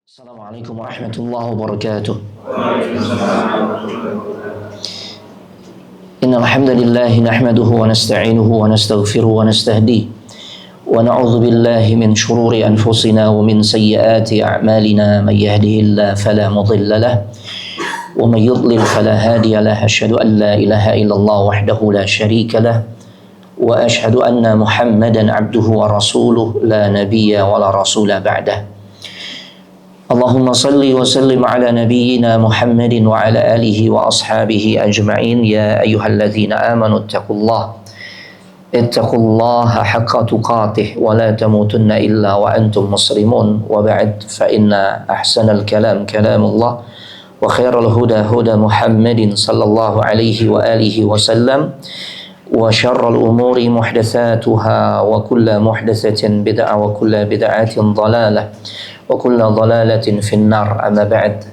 Assalamualaikum warahmatullahi wabarakatuh. Innal hamdalillah nahmaduhu wa nasta'inuhu wa nastaghfiruhu wa nastahdihi wa na'udzu billahi min shururi anfusina wa min sayyiati a'malina may yahdihillahu fala mudilla lahu wa may yudlil fala hadiya lahu asyhadu an la ilaha illallah wahdahu la syarika lahu wa asyhadu anna Muhammadan 'abduhu wa rasuluhu la nabiyya wa la rasula ba'dahu. Allahumma salli wa sallim ala nabiyyina Muhammadin wa ala alihi wa ashabihi ajma'in. Ya ayyuhalladzina amanu ittaqullaha haqqa tuqatih wa la tamutunna illa wa antum muslimun. Wa ba'd, fa inna ahsanal kalam kalamullah wa khairal huda huda Muhammadin sallallahu alaihi wa alihi wa sallam wa syarrul umuri muhdatsatuha wa kullu muhdatsatin bid'ah wa kullu bid'atin dhalalah wa kullu dhalalatin finnar. Amma ba'd.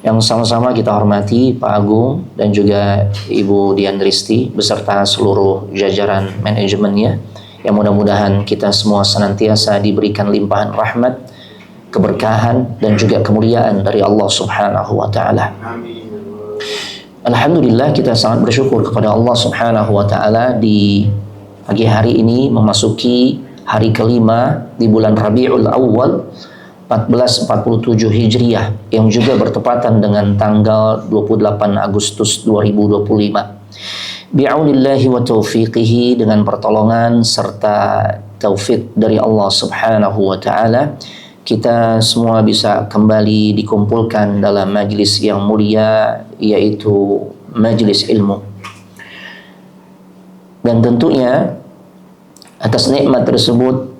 Yang sama-sama kita hormati Pak Agung dan juga Ibu Dian Risti beserta seluruh jajaran manajemennya, yang mudah-mudahan kita semua senantiasa diberikan limpahan rahmat, keberkahan dan juga kemuliaan dari Allah Subhanahu wa taala. Alhamdulillah, kita sangat bersyukur kepada Allah Subhanahu wa taala di pagi hari ini memasuki hari kelima di bulan Rabiul Awal 1447 Hijriah, yang juga bertepatan dengan tanggal 28 Agustus 2025. Bi'aunillahi wa taufiqihi, dengan pertolongan serta taufik dari Allah Subhanahu wa taala, kita semua bisa kembali dikumpulkan dalam majlis yang mulia, yaitu majlis ilmu. Dan tentunya atas nikmat tersebut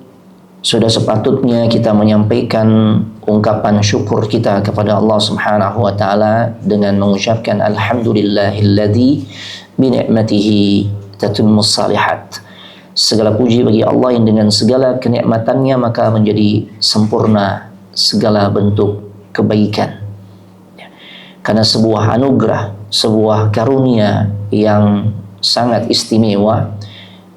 sudah sepatutnya kita menyampaikan ungkapan syukur kita kepada Allah Subhanahu wa taala dengan mengucapkan alhamdulillahilladzi bi ni'matihi tatimmus shalihat. Segala puji bagi Allah yang dengan segala kenikmatannya maka menjadi sempurna segala bentuk kebaikan. Karena sebuah anugerah, sebuah karunia yang sangat istimewa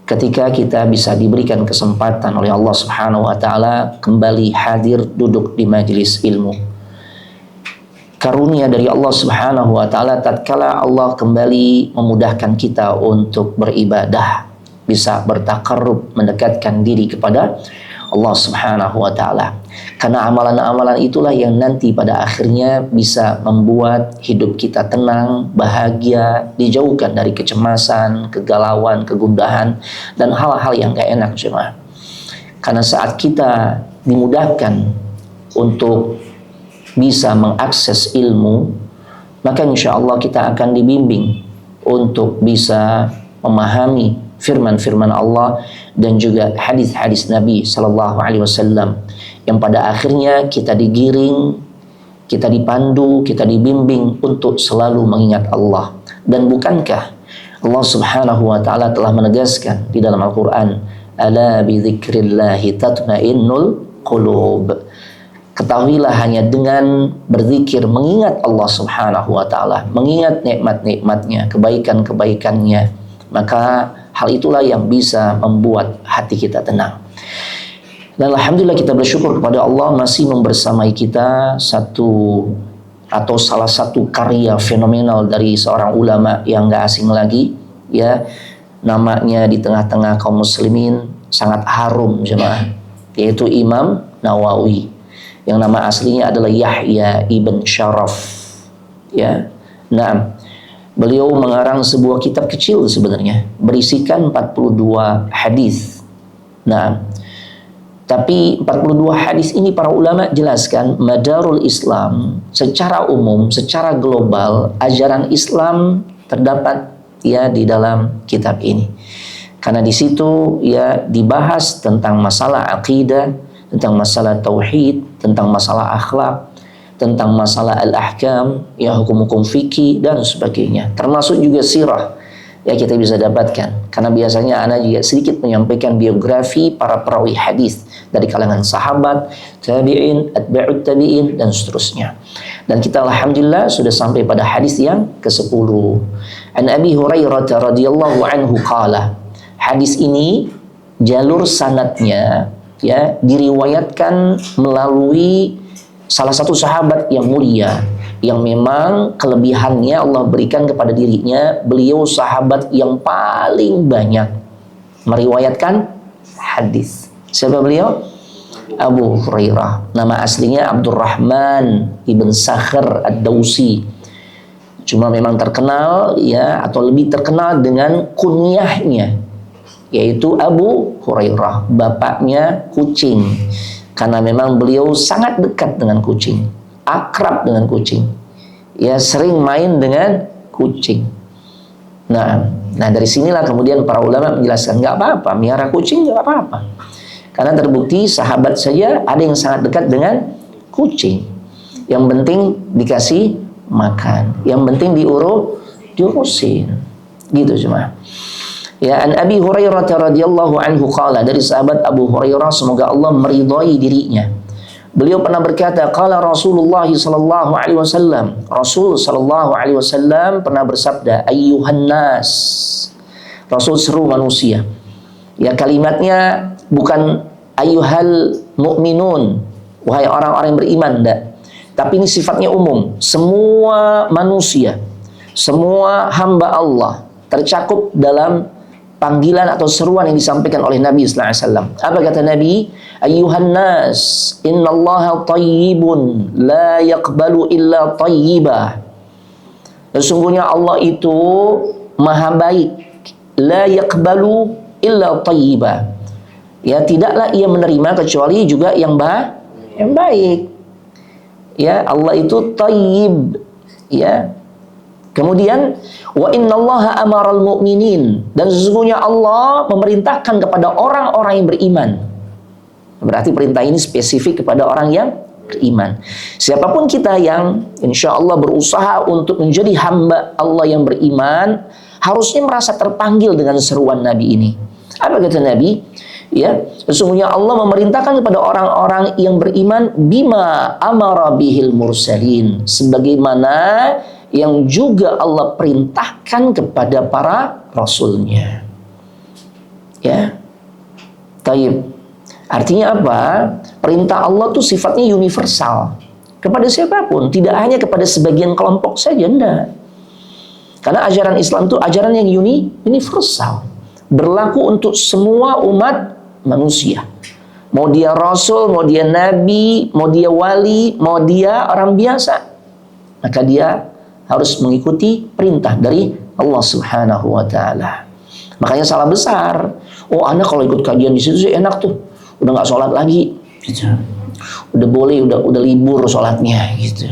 ketika kita bisa diberikan kesempatan oleh Allah Subhanahu wa taala kembali hadir duduk di majelis ilmu. Karunia dari Allah Subhanahu wa taala tatkala Allah kembali memudahkan kita untuk beribadah, bisa bertakarrub, mendekatkan diri kepada Allah Subhanahu wa taala. Karena amalan-amalan itulah yang nanti pada akhirnya bisa membuat hidup kita tenang, bahagia, dijauhkan dari kecemasan, kegalauan, kegundahan dan hal-hal yang gak enak, jemaah. Karena saat kita dimudahkan untuk bisa mengakses ilmu, maka insya Allah kita akan dibimbing untuk bisa memahami firman-firman Allah dan juga hadis-hadis Nabi Sallallahu Alaihi Wasallam, yang pada akhirnya kita digiring, kita dipandu, kita dibimbing untuk selalu mengingat Allah. Dan bukankah Allah Subhanahu wa taala telah menegaskan di dalam Al-Qur'an, ala bi dzikrillahi tatmainnul qulub. Ketahuilah hanya dengan berzikir, mengingat Allah Subhanahu wa taala, mengingat nikmat-nikmatnya, kebaikan-kebaikannya, maka hal itulah yang bisa membuat hati kita tenang. Dan alhamdulillah kita bersyukur kepada Allah masih membersamai kita salah satu karya fenomenal dari seorang ulama yang gak asing lagi, ya, namanya di tengah-tengah kaum muslimin sangat harum, jemaah, yaitu Imam Nawawi, yang nama aslinya adalah Yahya ibn Sharaf, ya. Nah, beliau mengarang sebuah kitab kecil sebenarnya, berisikan 42 hadis. Nah, tapi 42 hadis ini para ulama jelaskan madarul Islam secara umum, secara global, ajaran Islam terdapat ya di dalam kitab ini. Karena di situ ya dibahas tentang masalah akidah, tentang masalah tauhid, tentang masalah akhlak, tentang masalah al-ahkam, ya hukum-hukum fikih dan sebagainya. Termasuk juga sirah ya kita bisa dapatkan. Karena biasanya ana juga sedikit menyampaikan biografi para perawi hadis dari kalangan sahabat, tabi'in, atba'ut tabi'in dan seterusnya. Dan kita alhamdulillah sudah sampai pada hadis yang ke-10. An Abi Hurairah radhiyallahu anhu qala. Hadis ini jalur sanadnya ya diriwayatkan melalui salah satu sahabat yang mulia, yang memang kelebihannya Allah berikan kepada dirinya, beliau sahabat yang paling banyak meriwayatkan hadis. Siapa beliau? Abu Hurairah. Nama aslinya Abdurrahman ibn Sakhr ad-Dausi. Cuma memang terkenal ya, atau lebih terkenal dengan kunyahnya, yaitu Abu Hurairah, bapaknya kucing. Karena memang beliau sangat dekat dengan kucing, akrab dengan kucing. Ya, sering main dengan kucing. Nah dari sinilah kemudian para ulama menjelaskan, nggak apa-apa, miara kucing nggak apa-apa. Karena terbukti sahabat saja ada yang sangat dekat dengan kucing. Yang penting dikasih makan, yang penting diurusin. Gitu cuma. Ya, an Abi Hurairah radhiyallahu anhu qala, dari sahabat Abu Hurairah semoga Allah meridhai dirinya. Beliau pernah berkata, qala Rasulullah sallallahu alaihi wasallam. Rasul sallallahu alaihi wasallam pernah bersabda, ayyuhan nas. Rasul seru manusia. Ya, kalimatnya bukan ayyuhal mu'minun, wahai orang-orang yang beriman, enggak. Tapi ini sifatnya umum. Semua manusia, semua hamba Allah tercakup dalam panggilan atau seruan yang disampaikan oleh Nabi sallallahu alaihi wasallam. Apa kata Nabi? Ayyuhan nas, innallaha thayyibun la yaqbalu illa thayyibah. Sesungguhnya Allah itu maha baik, la yaqbalu illa thayyibah. Ya, tidaklah ia menerima kecuali juga yang baik. Ya, Allah itu thayyib. Ya. Kemudian wa innallaha amaral mu'minin, dan sesungguhnya Allah memerintahkan kepada orang-orang yang beriman. Berarti perintah ini spesifik kepada orang yang beriman. Siapapun kita yang insya Allah berusaha untuk menjadi hamba Allah yang beriman, harusnya merasa terpanggil dengan seruan Nabi ini. Apa kata Nabi? Ya, sesungguhnya Allah memerintahkan kepada orang-orang yang beriman bima amara bihil mursalin, sebagaimana yang juga Allah perintahkan kepada para rasulnya. Ya, taib. Artinya apa? Perintah Allah itu sifatnya universal kepada siapapun, tidak hanya kepada sebagian kelompok saja, enggak. Karena ajaran Islam itu ajaran yang universal, berlaku untuk semua umat manusia. Mau dia rasul, mau dia nabi, mau dia wali, mau dia orang biasa, maka dia harus mengikuti perintah dari Allah Subhanahu wa taala. Makanya salah besar. Oh, anak kalau ikut kajian di situ sih enak tuh. Udah nggak sholat lagi, gitu. Udah boleh, udah libur sholatnya, gitu.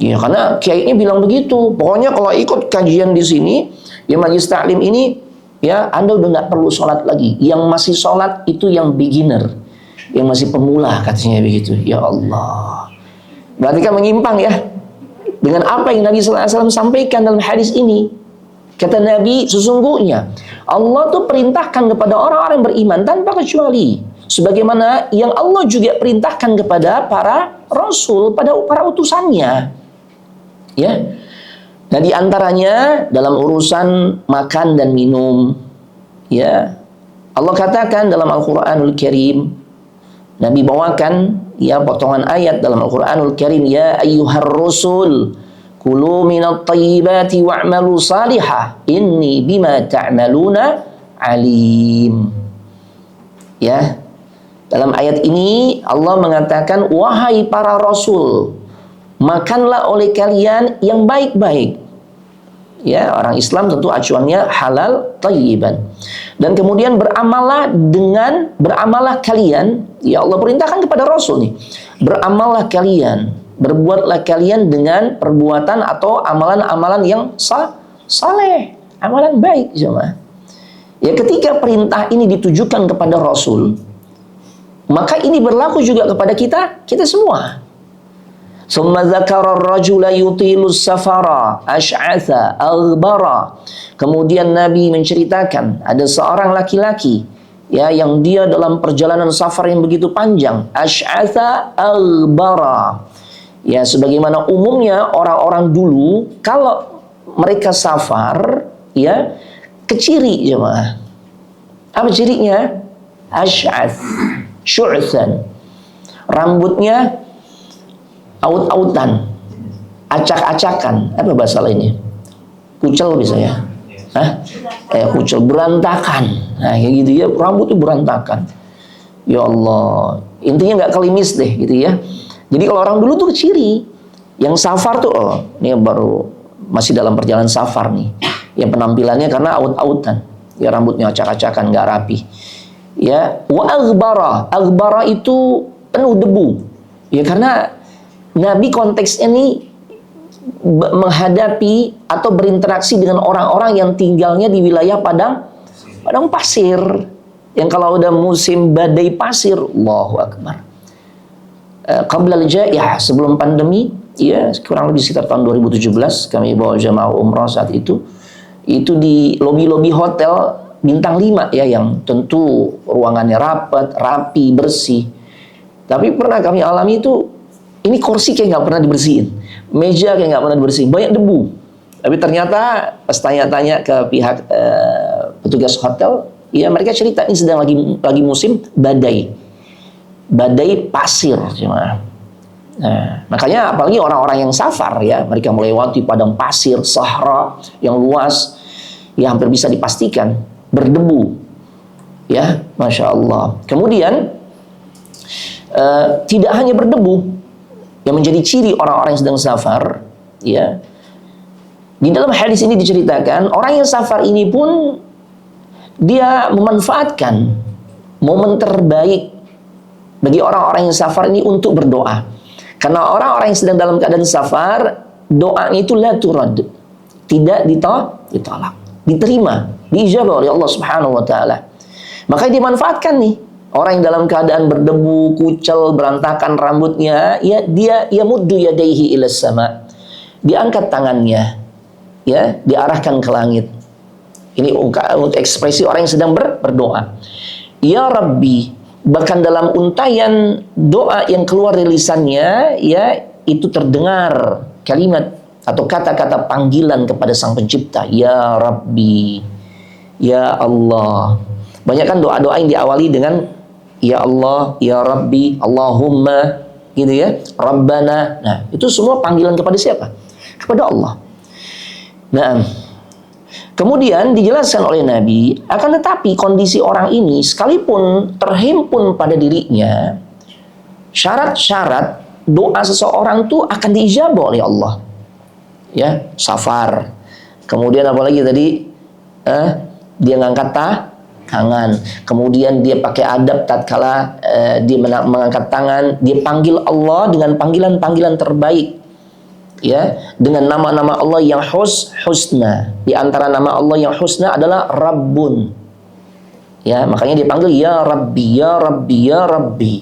Ya, karena kiainya bilang begitu. Pokoknya kalau ikut kajian di sini, ya majelis taklim ini, ya Anda udah nggak perlu sholat lagi. Yang masih sholat itu yang beginner, yang masih pemula, katanya begitu. Ya Allah. Berarti kan menyimpang ya dengan apa yang Nabi SAW sampaikan dalam hadis ini. Kata Nabi, sesungguhnya Allah tuh perintahkan kepada orang-orang yang beriman tanpa kecuali, sebagaimana yang Allah juga perintahkan kepada para rasul, pada para utusannya. Ya. Nah, di antaranya dalam urusan makan dan minum, ya, Allah katakan dalam Al-Qur'anul Karim, Nabi bawakan ya potongan ayat dalam Al-Qur'anul Karim, ya ayyuhar rusul kulu minat tayyibati wa'malu salihah inni bima ta'maluna alim. Ya, dalam ayat ini Allah mengatakan, wahai para rasul, makanlah oleh kalian yang baik-baik. Ya, orang Islam tentu acuannya halal thayyiban. Dan kemudian beramallah kalian, ya Allah perintahkan kepada Rasul nih, beramallah kalian, berbuatlah kalian dengan perbuatan atau amalan-amalan yang saleh, amalan baik, jemaah. Ya, ketika perintah ini ditujukan kepada Rasul, maka ini berlaku juga kepada kita semua. Summa dzakara ar-rajula yutilu safara ash'atha aghbara. Kemudian Nabi menceritakan ada seorang laki-laki ya yang dia dalam perjalanan safar yang begitu panjang, ash'atha aghbara. Ya, sebagaimana umumnya orang-orang dulu kalau mereka safar ya keciri, jemaah. Apa cirinya? Ash'ath, syu'than. Rambutnya Aut-autan, acak-acakan, apa bahasa lainnya? Kucel bisa ya? Kucel, berantakan. Nah, kayak gitu ya, rambutnya berantakan. Ya Allah, intinya nggak klimis deh gitu ya. Jadi kalau orang dulu tuh ciri yang safar tuh, ini baru masih dalam perjalanan safar nih. Yang penampilannya karena aut-autan, ya rambutnya acak-acakan, nggak rapi. Ya, wa aghbara itu penuh debu. Ya karena Nabi konteksnya ini menghadapi atau berinteraksi dengan orang-orang yang tinggalnya di wilayah padang pasir. Yang kalau udah musim badai pasir, Allahu Akbar. Qabla al-ja'iyah, sebelum pandemi, ya kurang lebih sekitar tahun 2017 kami bawa jamaah umrah saat itu di lobi-lobi hotel bintang 5 ya, yang tentu ruangannya rapi, bersih. Tapi pernah kami alami itu, ini kursi kayak nggak pernah dibersihin, meja kayak nggak pernah dibersihin, banyak debu. Tapi ternyata pas tanya-tanya ke pihak petugas hotel, ya mereka cerita ini sedang lagi musim badai pasir, cuma. Nah, makanya apalagi orang-orang yang safar ya, mereka melewati padang pasir, sahara yang luas, ya hampir bisa dipastikan berdebu, ya, masya Allah. Kemudian tidak hanya berdebu yang menjadi ciri orang-orang yang sedang safar, ya. Di dalam hadis ini diceritakan orang yang safar ini pun dia memanfaatkan momen terbaik bagi orang-orang yang safar ini untuk berdoa. Karena orang-orang yang sedang dalam keadaan safar, doanya itu la turad, tidak ditolak, diterima, diijabah oleh Allah Subhanahu wa taala. Makanya dimanfaatkan nih orang yang dalam keadaan berdebu, kucel, berantakan rambutnya, ya dia muddu yadaihi ila sama. Diangkat tangannya, ya, diarahkan ke langit. Ini untuk ekspresi orang yang sedang berdoa. Ya Rabbi. Bahkan dalam untayan doa yang keluar dari lisannya, ya, itu terdengar kalimat atau kata-kata panggilan kepada Sang Pencipta. Ya Rabbi, Ya Allah. Banyak kan doa-doa yang diawali dengan Ya Allah, Ya Rabbi, Allahumma, gitu ya, Rabbana. Nah, itu semua panggilan kepada siapa? Kepada Allah. Nah, kemudian dijelaskan oleh Nabi, akan tetapi kondisi orang ini sekalipun terhimpun pada dirinya syarat-syarat doa seseorang itu akan diijabah oleh Allah. Ya, safar. Kemudian apalagi tadi? Dia ngangkat tangan. Kemudian dia pakai adab tatkala dia mengangkat tangan, dia panggil Allah dengan panggilan-panggilan terbaik. Ya, dengan nama-nama Allah yang husna. Di antara nama Allah yang husna adalah Rabbun. Ya, makanya dipanggil Ya Rabbi, Ya Rabbi, Ya Rabbi.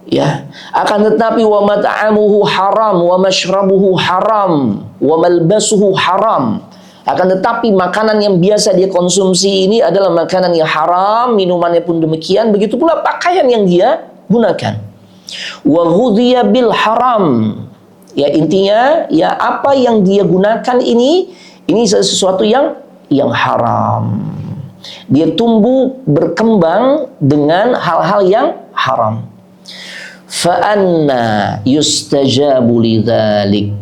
Ya, akan tetapi wa mat'amuhu haram, wa mashrabuhu haram, wa malbasuhu haram. Akan tetapi makanan yang biasa dia konsumsi ini adalah makanan yang haram, minumannya pun demikian, begitu pula pakaian yang dia gunakan. Wa ghudhiya bil haram. Ya, intinya ya apa yang dia gunakan ini sesuatu yang haram. Dia tumbuh berkembang dengan hal-hal yang haram. Fa anna yustajabu lidzalik.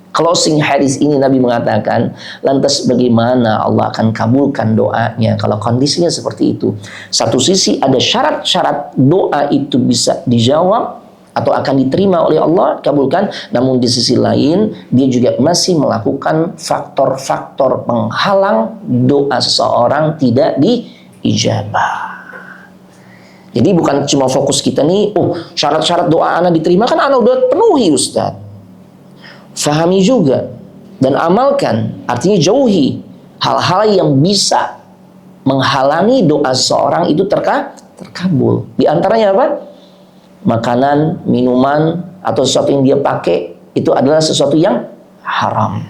Closing hadis ini Nabi mengatakan, lantas bagaimana Allah akan kabulkan doanya kalau kondisinya seperti itu? Satu sisi ada syarat-syarat doa itu bisa dijawab atau akan diterima oleh Allah, kabulkan. Namun di sisi lain, dia juga masih melakukan faktor-faktor penghalang doa seseorang tidak diijabah. Jadi bukan cuma fokus kita nih, syarat-syarat doa anak diterima kan anak udah penuhi Ustaz. Fahami juga dan amalkan, artinya jauhi hal-hal yang bisa menghalangi doa seseorang itu terkabul. Di antaranya apa? Makanan, minuman, atau sesuatu yang dia pakai itu adalah sesuatu yang haram.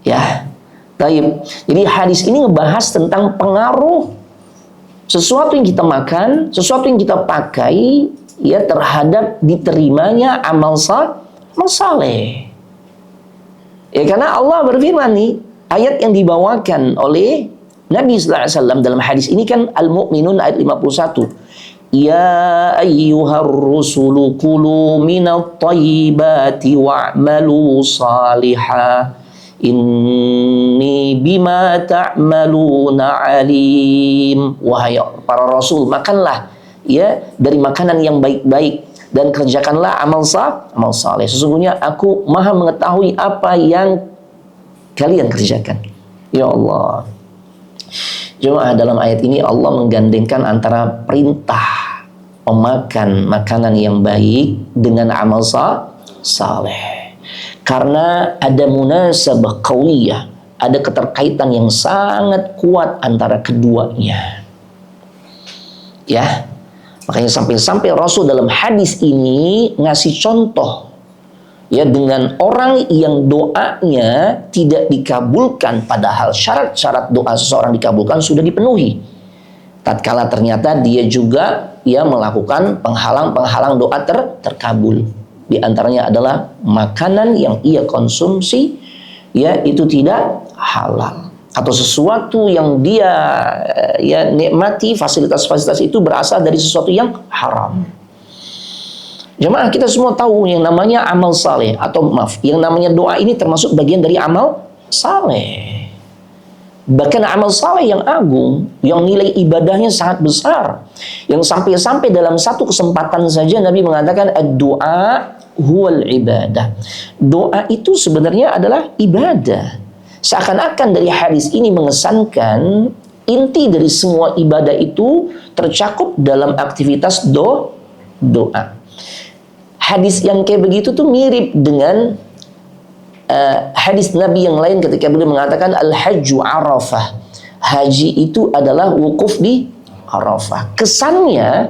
Ya, baik. Jadi hadis ini ngebahas tentang pengaruh sesuatu yang kita makan, sesuatu yang kita pakai, ya, terhadap diterimanya amal saleh. Ya, karena Allah berfirman nih, ayat yang dibawakan oleh Nabi sallallahu alaihi wasallam dalam hadis ini kan Al-Mu'minun ayat 51. Ya ayyuhar rusulu kulu minat tayyibati wa'malu salihah inni bima ta'maluna alim. Wahai para rasul, makanlah ya dari makanan yang baik-baik dan kerjakanlah amal saleh. Sesungguhnya aku maha mengetahui apa yang kalian kerjakan. Ya Allah. Jemaah, dalam ayat ini Allah menggandengkan antara perintah memakan makanan yang baik dengan amal saleh. Karena ada munasabah qauliyah, ada keterkaitan yang sangat kuat antara keduanya. Ya. Makanya sampai-sampai Rasul dalam hadis ini ngasih contoh ya dengan orang yang doanya tidak dikabulkan, padahal syarat-syarat doa seseorang dikabulkan sudah dipenuhi. Tatkala ternyata dia juga ya melakukan penghalang-penghalang doa terkabul. Di antaranya adalah makanan yang ia konsumsi ya itu tidak halal, atau sesuatu yang dia ya nikmati, fasilitas-fasilitas itu berasal dari sesuatu yang haram. Jemaah, kita semua tahu yang namanya amal saleh, atau maaf, yang namanya doa ini termasuk bagian dari amal saleh. Bahkan amal saleh yang agung, yang nilai ibadahnya sangat besar, yang sampai-sampai dalam satu kesempatan saja Nabi mengatakan ad-du'a huwal ibadah. Doa itu sebenarnya adalah ibadah. Seakan-akan dari hadis ini mengesankan inti dari semua ibadah itu tercakup dalam aktivitas doa. Hadis yang kayak begitu tuh mirip dengan hadis Nabi yang lain ketika beliau mengatakan al-hajju arafah. Haji itu adalah wukuf di Arafah. Kesannya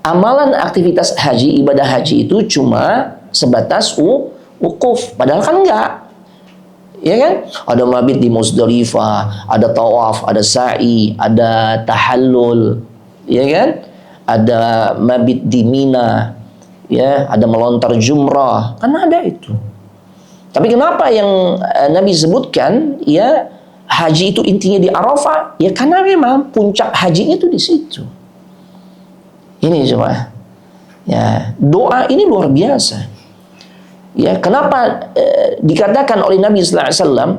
amalan aktivitas haji, ibadah haji itu cuma sebatas wukuf, padahal kan enggak. Ya kan? Ada mabit di Muzdalifah, ada tawaf, ada sa'i, ada tahallul, ya kan? Ada mabit di Mina, ya, ada melontar jumrah, kan ada itu. Tapi kenapa yang Nabi sebutkan ya haji itu intinya di Arafah? Ya karena memang puncak hajinya itu di situ. Ini cuma ya doa ini luar biasa. Ya kenapa dikatakan oleh Nabi sallallahu alaihi wasallam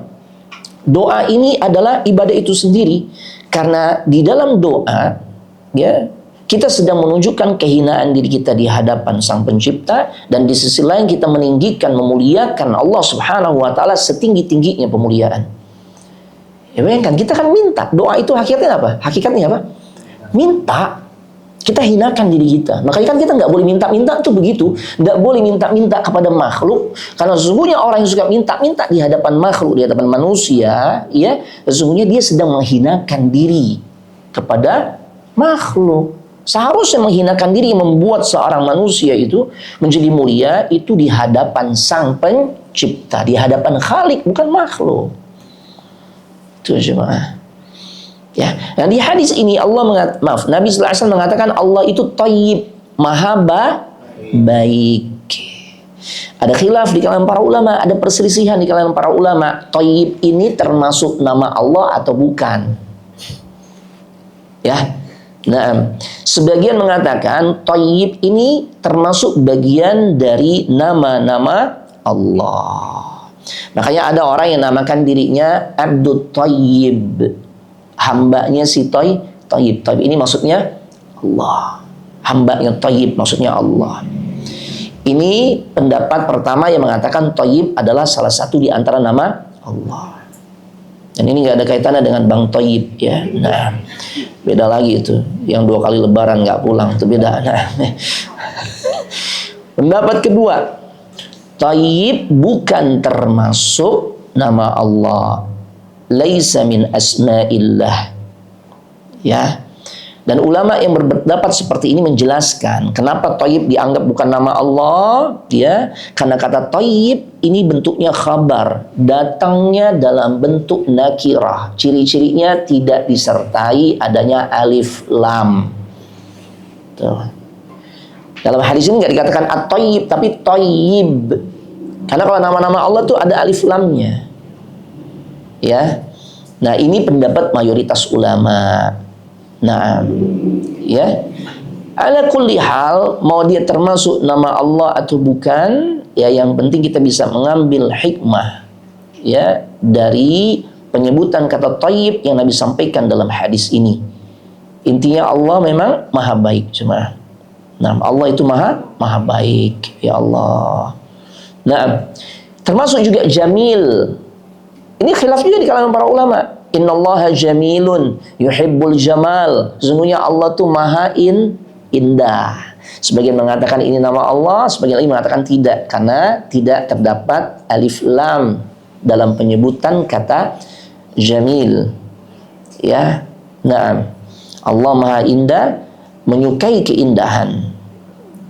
doa ini adalah ibadah itu sendiri? Karena di dalam doa ya kita sedang menunjukkan kehinaan diri kita di hadapan Sang Pencipta, dan di sisi lain kita meninggikan, memuliakan Allah Subhanahu wa taala setinggi-tingginya pemuliaan. Ya bayangkan, kita kan minta, doa itu hakikatnya apa? Hakikatnya apa? Minta. Kita hinakan diri kita. Makanya kan kita nggak boleh minta-minta tuh begitu. Nggak boleh minta-minta kepada makhluk, karena sesungguhnya orang yang suka minta-minta di hadapan makhluk, di hadapan manusia, ya sesungguhnya dia sedang menghinakan diri kepada makhluk. Seharusnya menghinakan diri, membuat seorang manusia itu menjadi mulia itu di hadapan Sang Pencipta, di hadapan Khalik, bukan makhluk. Itu jemaah. Ya, nah di hadis ini Nabi sallallahu alaihi wasallam mengatakan Allah itu thayyib, maha baik. Ada khilaf di kalangan para ulama, ada perselisihan di kalangan para ulama. Thayyib ini termasuk nama Allah atau bukan? Ya. Nah, sebagian mengatakan thayyib ini termasuk bagian dari nama-nama Allah. Makanya ada orang yang namakan dirinya Abdul Thayyib, hambanya si Thayyib. Thayyib ini maksudnya Allah. Hambanya Thayyib maksudnya Allah. Ini pendapat pertama yang mengatakan Thayyib adalah salah satu di antara nama Allah. Dan ini nggak ada kaitannya dengan Bang Thayyib ya. Nah, beda lagi itu. Yang 2 kali lebaran nggak pulang itu beda. Nah. Pendapat kedua, Thayyib bukan termasuk nama Allah. Laisa min asma'illah. Ya. Dan ulama yang berpendapat seperti ini menjelaskan kenapa Thayyib dianggap bukan nama Allah, ya. Karena kata Thayyib ini bentuknya khabar, datangnya dalam bentuk nakirah. Ciri-cirinya tidak disertai adanya alif lam. Tuh. Dalam hadis ini nggak dikatakan at-Thayyib, tapi Thayyib. Karena kalau nama-nama Allah tuh ada alif lamnya. Ya. Nah, ini pendapat mayoritas ulama. Nah, ya. Ala kulli hal, mau dia termasuk nama Allah atau bukan, ya yang penting kita bisa mengambil hikmah ya dari penyebutan kata thayyib yang Nabi sampaikan dalam hadis ini. Intinya Allah memang maha baik cuma. Nah, Allah itu maha baik ya Allah. Nah, termasuk juga jamil. Ini khilaf juga di kalangan para ulama. Innallaha jamilun yuhibbul jamal. Sesungguhnya Allah tuh maha indah. Sebagian mengatakan ini nama Allah, sebagian lagi mengatakan tidak, karena tidak terdapat alif lam dalam penyebutan kata jamil. Ya, nah, Allah maha indah, menyukai keindahan.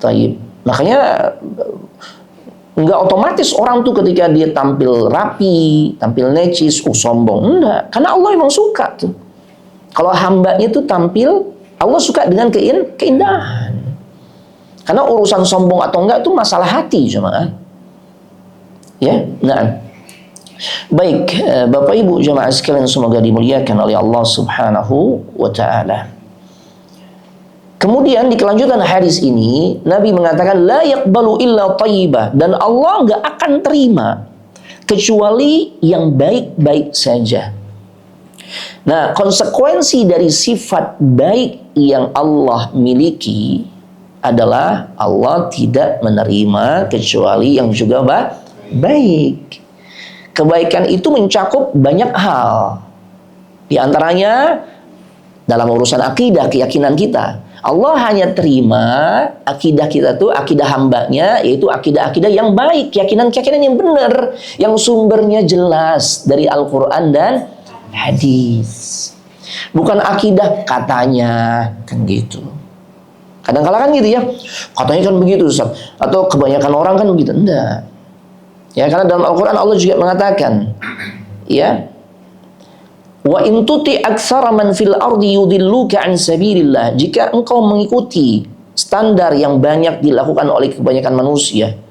Taib. Makanya enggak otomatis orang tuh ketika dia tampil rapi, tampil necis, sombong. Enggak, karena Allah memang suka tuh. Kalau hambanya tuh tampil, Allah suka dengan keindahan. Karena urusan sombong atau enggak itu masalah hati jemaah. Ya, nah. Baik, Bapak Ibu jemaah sekalian semoga dimuliakan oleh Allah Subhanahu wa taala. Kemudian di kelanjutan hadis ini Nabi mengatakan la yaqbalu illa thayyibah, dan Allah enggak akan terima kecuali yang baik-baik saja. Nah, konsekuensi dari sifat baik yang Allah miliki adalah Allah tidak menerima kecuali yang juga baik. Kebaikan itu mencakup banyak hal. Di antaranya dalam urusan akidah, keyakinan kita. Allah hanya terima akidah kita tuh, akidah hambanya, yaitu akidah-akidah yang baik, keyakinan-keyakinan yang benar, yang sumbernya jelas dari Al-Quran dan hadis. Bukan akidah katanya, kan gitu. Kadang-kala kan gitu ya, katanya kan begitu Ustaz, atau kebanyakan orang kan begitu. Enggak. Ya, karena dalam Al-Quran Allah juga mengatakan, ya, wa in tuti aktsara man fil ardi yudilluka an sabilillah. Jika engkau mengikuti standar yang banyak dilakukan oleh kebanyakan manusia,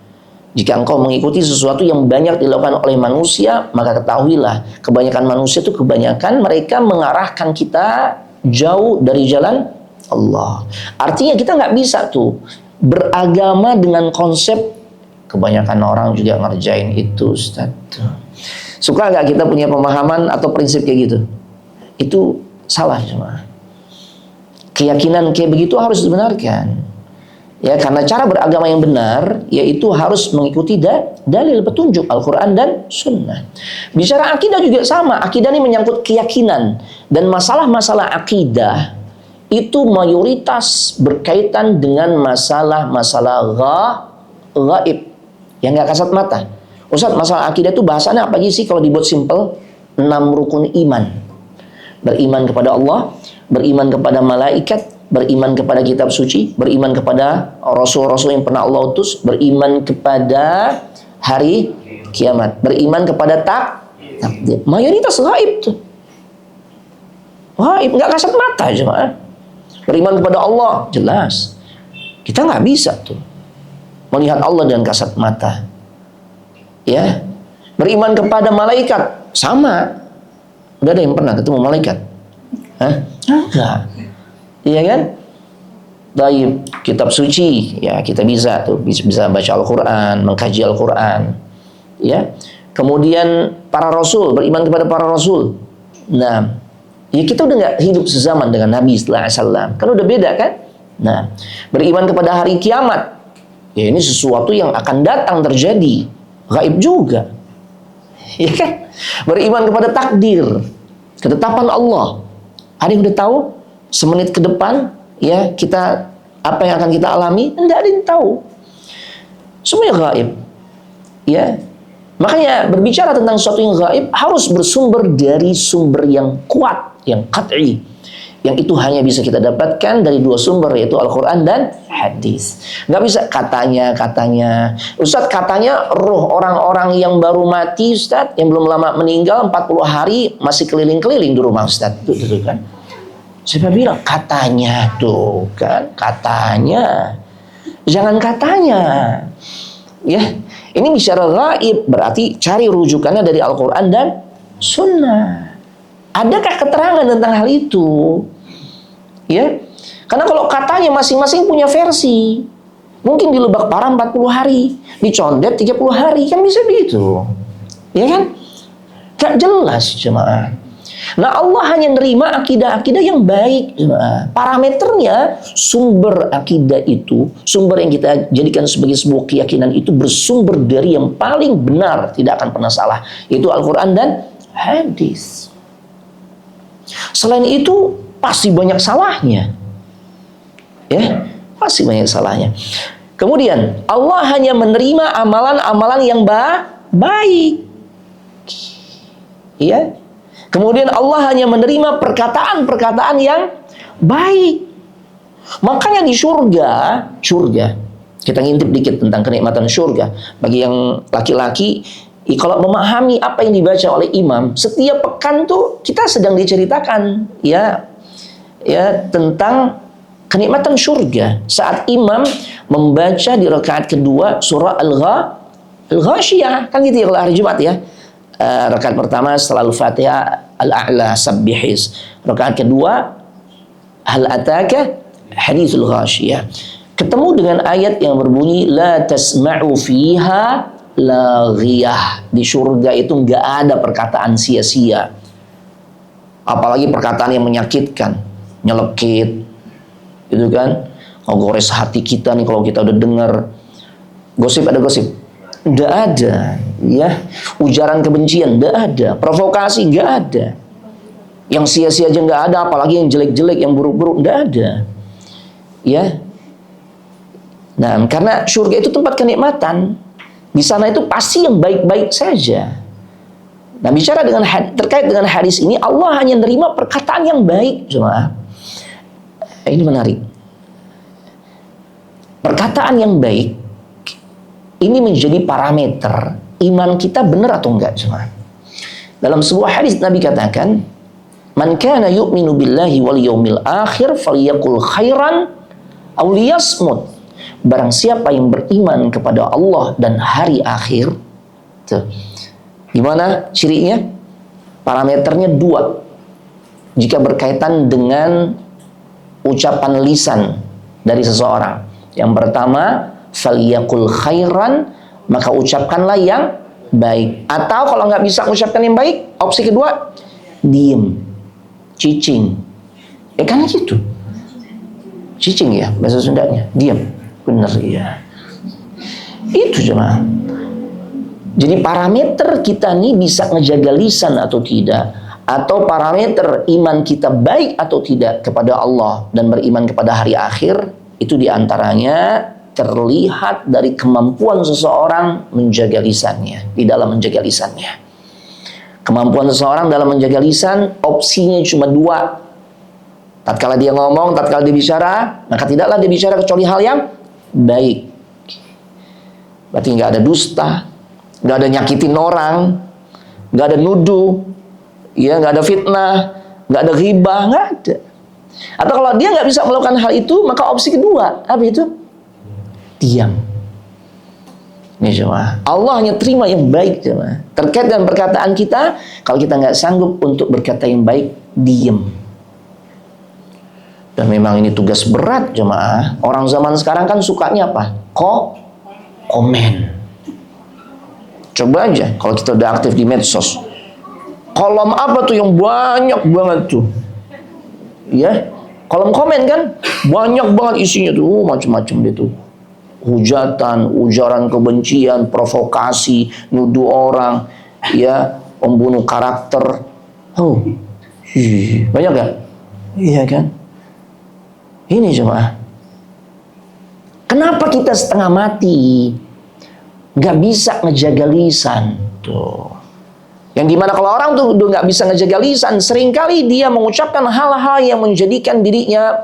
jika engkau mengikuti sesuatu yang banyak dilakukan oleh manusia, maka ketahuilah kebanyakan manusia itu kebanyakan mereka mengarahkan kita jauh dari jalan Allah. Artinya kita nggak bisa tuh beragama dengan konsep kebanyakan orang juga ngerjain itu, Ustaz. Suka nggak kita punya pemahaman atau prinsip kayak gitu? Itu salah cuma. Keyakinan kayak begitu harus dibenarkan. Ya, karena cara beragama yang benar yaitu harus mengikuti dalil petunjuk Al-Quran dan Sunnah. Bicara akidah juga sama. Akidah ini menyangkut keyakinan, dan masalah-masalah akidah itu mayoritas berkaitan dengan masalah-masalah gaib yang nggak kasat mata. Ustaz, masalah akidah itu bahasanya apa sih kalau dibuat simple? 6 rukun iman. Beriman kepada Allah, beriman kepada malaikat, beriman kepada kitab suci, beriman kepada rasul-rasul yang pernah Allah utus, beriman kepada hari kiamat, beriman kepada takdir. Mayoritas gaib tuh. Gaib, nggak kasat mata jemaah. Beriman kepada Allah, jelas. Kita nggak bisa tuh melihat Allah dengan kasat mata. Ya, beriman kepada malaikat sama. Udah ada yang pernah ketemu malaikat? Hah? Enggak. Iya kan? Baik, kitab suci, ya kita bisa tuh bisa baca Al-Quran, mengkaji Al-Quran. Ya, kemudian para rasul, beriman kepada para rasul. Nah, ya kita udah nggak hidup sezaman dengan Nabi sallallahu alaihi wasallam. Kan udah beda kan? Nah, beriman kepada hari kiamat. Ya ini sesuatu yang akan datang terjadi. Gaib juga. Ya kan? Beriman kepada takdir, ketetapan Allah. Ada yang udah tahu semenit ke depan ya kita apa yang akan kita alami? Enggak ada yang tahu. Semuanya gaib. Ya. Makanya berbicara tentang sesuatu yang gaib harus bersumber dari sumber yang kuat, yang qat'i. Yang itu hanya bisa kita dapatkan dari 2 sumber, yaitu Al-Quran dan hadis. Nggak bisa katanya. Ustaz, katanya roh orang-orang yang baru mati, Ustaz, yang belum lama meninggal 40 hari masih keliling-keliling di rumah Ustaz. Itu kan. Siapa bilang katanya tuh kan? Katanya. Jangan katanya. Ya, ini bicara gaib, berarti cari rujukannya dari Al-Quran dan Sunnah. Adakah keterangan tentang hal itu? Ya, Karena kalau katanya masing-masing punya versi. Mungkin di Lebak Parah 40 hari, di Condet 30 hari, kan bisa begitu. Ya kan? Gak jelas jemaah. Nah, Allah hanya nerima akidah-akidah yang baik jemaah. Parameternya sumber akidah itu, sumber yang kita jadikan sebagai sebuah keyakinan itu bersumber dari yang paling benar, tidak akan pernah salah. Itu Al-Quran dan hadis. Selain itu pasti banyak salahnya. Ya, pasti banyak salahnya. Kemudian Allah hanya menerima amalan-amalan yang baik. Ya. Kemudian Allah hanya menerima perkataan-perkataan yang baik. Makanya di surga, kita ngintip dikit tentang kenikmatan surga. Bagi yang laki-laki, kalau memahami apa yang dibaca oleh imam, setiap pekan tuh kita sedang diceritakan ya tentang kenikmatan surga. Saat imam membaca di rakaat kedua surah Al-Ghasyiyah, kan gitu ya kalau hari Jumat ya. Rakaat pertama setelah Al-Fatihah Al-A'la Sabbihis. Rakaat kedua Hal ataka hadithul Ghasyiyah. Ketemu dengan ayat yang berbunyi la tasma'u fiha laghiyah. Di surga itu nggak ada perkataan sia-sia. Apalagi perkataan yang menyakitkan, nyelekit. Gitu kan? Ngegores hati kita nih kalau kita udah dengar. Gosip, ada gosip? Nggak ada, ya. Ujaran kebencian nggak ada, provokasi nggak ada, yang sia-sia aja nggak ada, apalagi yang jelek-jelek, yang buruk-buruk nggak ada, ya. Nah, karena surga itu tempat kenikmatan, di sana itu pasti yang baik-baik saja. Nah, bicara terkait dengan hadis ini, Allah hanya menerima perkataan yang baik, jemaah. Ini menarik. Perkataan yang baik ini menjadi parameter iman kita benar atau enggak, jemaah. Dalam sebuah hadis Nabi katakan, "Man kana yu'minu billahi wal yaumil akhir falyaqul khairan aw liyasmut." Barang siapa yang beriman kepada Allah dan hari akhir, tuh. Gimana cirinya? Parameternya dua. Jika berkaitan dengan ucapan lisan dari seseorang. Yang pertama, falyaqul khairan, maka ucapkanlah yang baik. Atau kalau nggak bisa mengucapkan yang baik, opsi kedua, diem, cicing. Ya kan gitu. Cicing ya bahasa Sundanya, diem. Bener ya. Itu jemaah. Jadi parameter kita nih bisa ngejaga lisan atau tidak, atau parameter iman kita baik atau tidak kepada Allah dan beriman kepada hari akhir, itu diantaranya terlihat dari kemampuan seseorang menjaga lisannya, di dalam menjaga lisannya. Kemampuan seseorang dalam menjaga lisan, opsinya cuma dua. Tatkala dia ngomong, tatkala dia bicara, maka tidaklah dia bicara kecuali hal yang baik. Berarti nggak ada dusta, nggak ada nyakitin orang, nggak ada nuduh, ya nggak ada fitnah, nggak ada ghibah, nggak ada. Atau kalau dia nggak bisa melakukan hal itu, maka opsi kedua, apa itu? Diam. Ini jemaah, Allah hanya terima yang baik jemaah. Terkait dengan perkataan kita, kalau kita nggak sanggup untuk berkata yang baik, diam. Dan memang ini tugas berat jemaah. Orang zaman sekarang kan sukanya apa? Komen. Coba aja kalau kita udah aktif di medsos, kolom apa tuh yang banyak banget tuh, ya, kolom komen kan banyak banget isinya tuh, macam-macam deh tuh. Hujatan, ujaran kebencian, provokasi, nuduh orang, ya, pembunuh karakter. Oh, banyak gak? Iya kan? Ini jemaah. Kenapa kita setengah mati gak bisa ngejaga lisan? Tuh. Yang dimana kalau orang tuh udah gak bisa ngejaga lisan, seringkali dia mengucapkan hal-hal yang menjadikan dirinya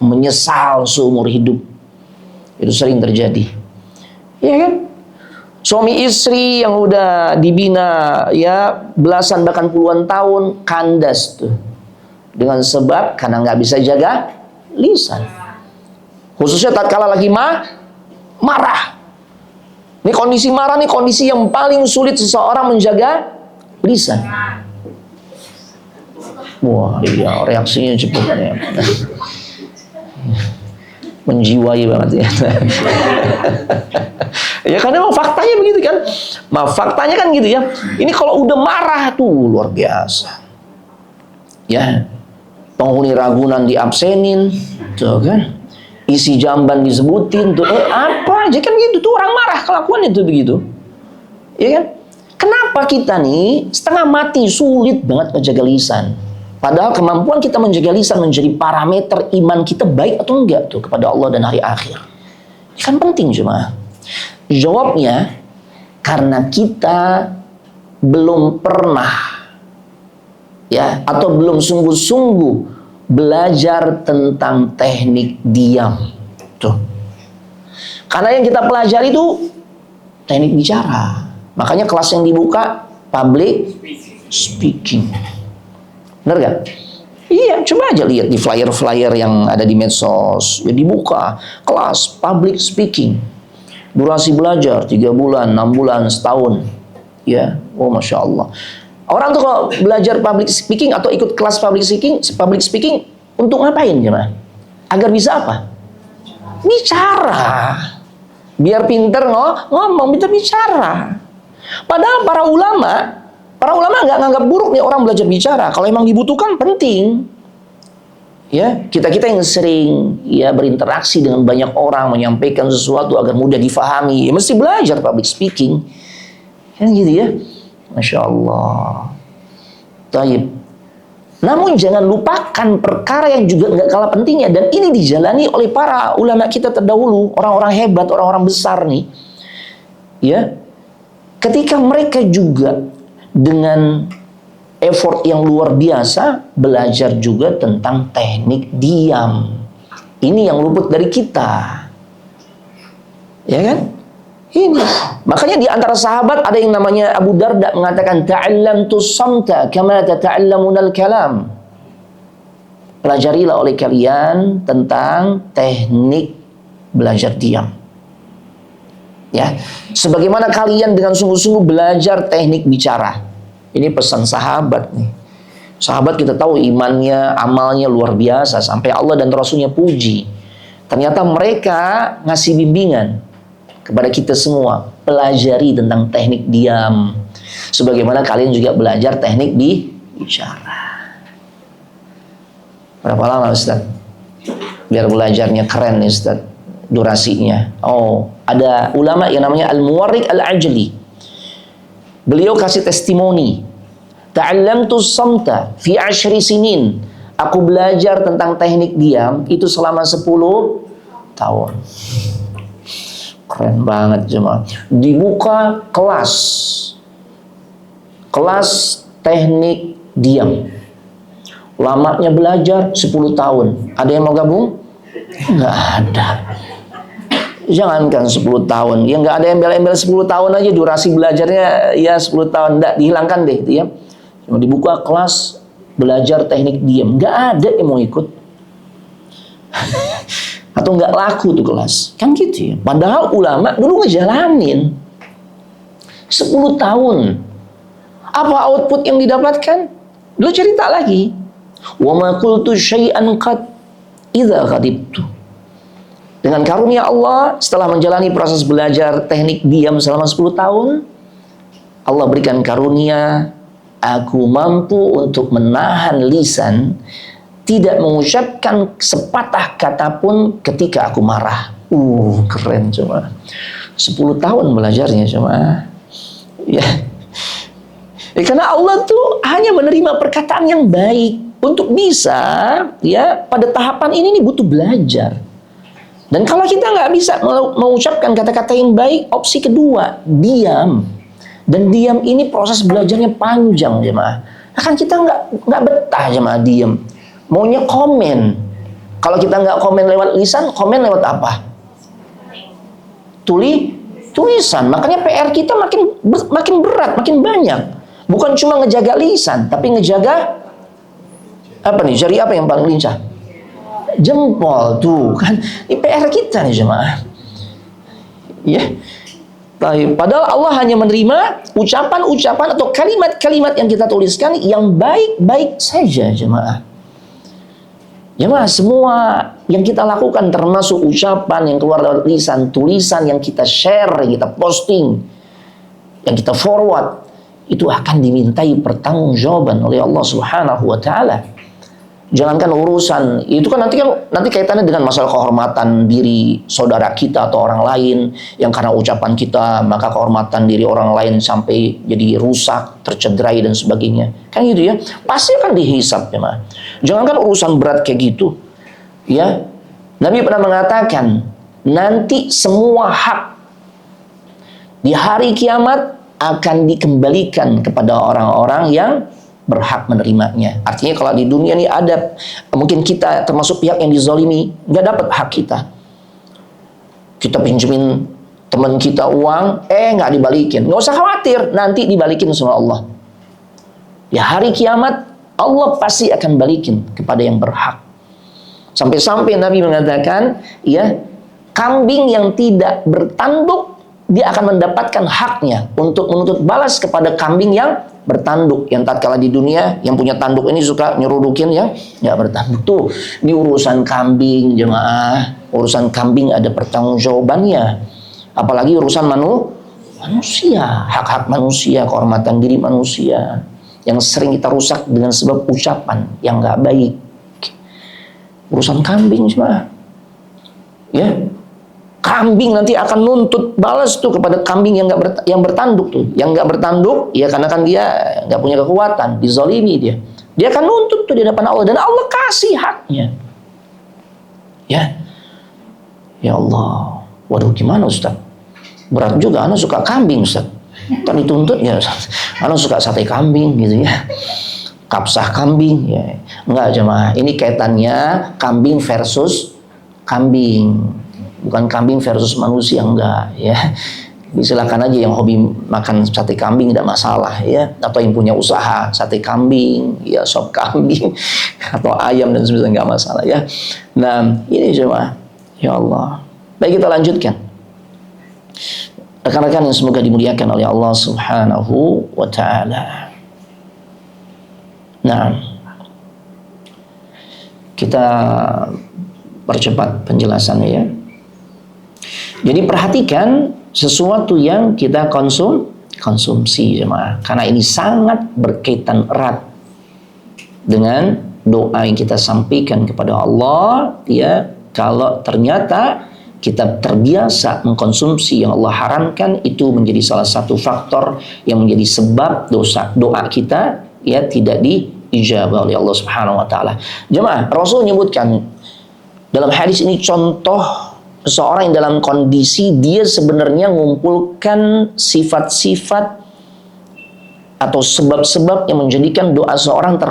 menyesal seumur hidup. Itu sering terjadi, ya kan? Suami istri yang udah dibina ya belasan bahkan puluhan tahun kandas tuh dengan sebab karena nggak bisa jaga lisan. Khususnya tatkala lagi marah. Ini kondisi marah, nih kondisi yang paling sulit seseorang menjaga lisan. Wah, iya reaksinya cepet. menjiwai banget ya. Ya karena memang faktanya begitu kan. Faktanya kan gitu ya. Ini kalau udah marah tuh luar biasa. Ya, penghuni Ragunan diabsenin, tuh kan. Isi jamban disebutin tuh, apa aja kan gitu tuh, orang marah kelakuan itu begitu. Ya kan? Kenapa kita nih setengah mati sulit banget menjaga lisan? Padahal kemampuan kita menjaga lisan menjadi parameter iman kita baik atau enggak tuh kepada Allah dan hari akhir. Ini kan penting cuma. Jawabnya karena kita belum pernah ya atau belum sungguh-sungguh belajar tentang teknik diam. Tuh. Karena yang kita pelajari itu teknik bicara. Makanya kelas yang dibuka public speaking. Benar gak? Iya, coba aja lihat di flyer-flyer yang ada di medsos. Ya dibuka kelas public speaking. Durasi belajar 3 bulan, 6 bulan, setahun. Ya, oh Masya Allah. Orang tuh kalau belajar public speaking atau ikut kelas public speaking untuk ngapain jemaah? Agar bisa apa? Bicara. Biar pinter ngomong, bisa bicara. Padahal para ulama nggak nganggap buruk nih orang belajar bicara. Kalau emang dibutuhkan penting. Ya, kita yang sering ya berinteraksi dengan banyak orang, menyampaikan sesuatu agar mudah difahami, ya mesti belajar public speaking. Kan gitu ya. Masya Allah. Taib. Namun jangan lupakan perkara yang juga nggak kalah pentingnya, dan ini dijalani oleh para ulama kita terdahulu, orang-orang hebat, orang-orang besar nih. Ya. Ketika mereka juga dengan effort yang luar biasa belajar juga tentang teknik diam. Ini yang luput dari kita. Ya kan? Ini. Makanya di antara sahabat ada yang namanya Abu Darda mengatakan ta'allamtu samta kama tata'allamunal kalam. Pelajarilah oleh kalian tentang teknik belajar diam. Ya, sebagaimana kalian dengan sungguh-sungguh belajar teknik bicara. Ini pesan sahabat nih. Sahabat kita tahu imannya, amalnya luar biasa sampai Allah dan Rasulnya puji. Ternyata mereka ngasih bimbingan kepada kita semua, pelajari tentang teknik diam. Sebagaimana kalian juga belajar teknik bicara. Berapa lama Ustaz? Biar belajarnya keren nih Ustaz. Durasinya. Oh, ada ulama yang namanya Al-Muwarriq Al-Ajli. Beliau kasih testimoni. Ta'allamtu samta fi 10 sinin. Aku belajar tentang teknik diam itu selama 10 tahun. Keren banget jemaah. Dibuka kelas teknik diam. Lamanya belajar 10 tahun. Ada yang mau gabung? Nggak ada. Jangankan 10 tahun, ya nggak ada embel-embel 10 tahun aja durasi belajarnya ya 10 tahun, nggak dihilangkan deh itu ya. Cuma dibuka kelas belajar teknik diam, nggak ada yang mau ikut. Atau nggak laku tuh kelas, kan gitu ya. Padahal ulama dulu ngejalanin 10 tahun. Apa output yang didapatkan? Dulu cerita lagi. Wa ma qultu syai'an qad idza ghadibtu. Dengan karunia Allah, setelah menjalani proses belajar teknik diam selama 10 tahun, Allah berikan karunia, aku mampu untuk menahan lisan, tidak mengucapkan sepatah kata pun ketika aku marah. Keren cuma. 10 tahun belajarnya cuma. Ya. Karena Allah tuh hanya menerima perkataan yang baik. Untuk bisa, ya pada tahapan ini butuh belajar. Dan kalau kita nggak bisa mengucapkan kata-kata yang baik, opsi kedua, diam. Dan diam ini proses belajarnya panjang, jemaah. Kan kita nggak betah, jemaah, diam. Maunya komen. Kalau kita nggak komen lewat lisan, komen lewat apa? Tulisan. Makanya PR kita makin berat, makin banyak. Bukan cuma ngejaga lisan, tapi ngejaga apa nih? Jari apa yang paling lincah? Jempol tuh kan. Ini PR kita nih jemaah. Ya. Padahal Allah hanya menerima ucapan-ucapan atau kalimat-kalimat yang kita tuliskan yang baik-baik saja jemaah. Jemaah, semua yang kita lakukan termasuk ucapan yang keluar dari lisan, tulisan yang kita share, yang kita posting, yang kita forward, itu akan dimintai pertanggungjawaban oleh Allah Subhanahu wa taala. Jangankan urusan itu kan nanti kaitannya dengan masalah kehormatan diri saudara kita atau orang lain, yang karena ucapan kita maka kehormatan diri orang lain sampai jadi rusak, tercederai dan sebagainya. Kan gitu ya. Pasti akan dihisab, ya. Jangankan urusan berat kayak gitu. Ya. Nabi pernah mengatakan, nanti semua hak di hari kiamat akan dikembalikan kepada orang-orang yang berhak menerimanya. Artinya kalau di dunia ini ada mungkin kita termasuk pihak yang dizalimi, nggak dapat hak kita. Kita pinjemin teman kita uang, nggak dibalikin. Nggak usah khawatir, nanti dibalikin sama Allah. Ya hari kiamat Allah pasti akan balikin kepada yang berhak. Sampai-sampai Nabi mengatakan, ya kambing yang tidak bertanduk dia akan mendapatkan haknya untuk menuntut balas kepada kambing yang bertanduk, yang tatkala di dunia yang punya tanduk ini suka nyerudukin yang nggak bertanduk. Tuh, ini urusan kambing, jemaah. Urusan kambing ada pertanggungjawabannya. Apalagi urusan manusia, hak-hak manusia, kehormatan diri manusia yang sering kita rusak dengan sebab ucapan yang nggak baik. Urusan kambing, jemaah. Ya. Kambing nanti akan nuntut balas tuh kepada kambing yang bertanduk tuh. Yang nggak bertanduk, ya karena kan dia nggak punya kekuatan, dizalimi dia. Dia akan nuntut tuh di depan Allah dan Allah kasih haknya. Ya, ya Allah. Waduh, gimana Ustaz? Berat juga, anak suka kambing Ustaz. Kan dituntut ya, anak suka sate kambing gitu ya. Kapsah kambing ya. Enggak, jemaah. Ini kaitannya kambing versus kambing. Bukan kambing versus manusia, enggak ya. Silakan aja yang hobi makan sate kambing tidak masalah ya, atau yang punya usaha sate kambing, ya sop kambing atau ayam dan sebagainya enggak masalah ya. Nah, ini cuma ya Allah. Baik, kita lanjutkan. Rekan-rekan yang semoga dimuliakan oleh Allah Subhanahu wa taala. Nah, kita percepat penjelasannya ya. Jadi perhatikan sesuatu yang kita konsumsi, jemaah. Karena ini sangat berkaitan erat dengan doa yang kita sampaikan kepada Allah. Ya, kalau ternyata kita terbiasa mengkonsumsi yang Allah haramkan, itu menjadi salah satu faktor yang menjadi sebab doa kita ya tidak diijabah oleh Allah Subhanahu wa taala. Jemaah, Rasul menyebutkan dalam hadis ini contoh seseorang yang dalam kondisi dia sebenarnya mengumpulkan sifat-sifat atau sebab-sebab yang menjadikan doa seorang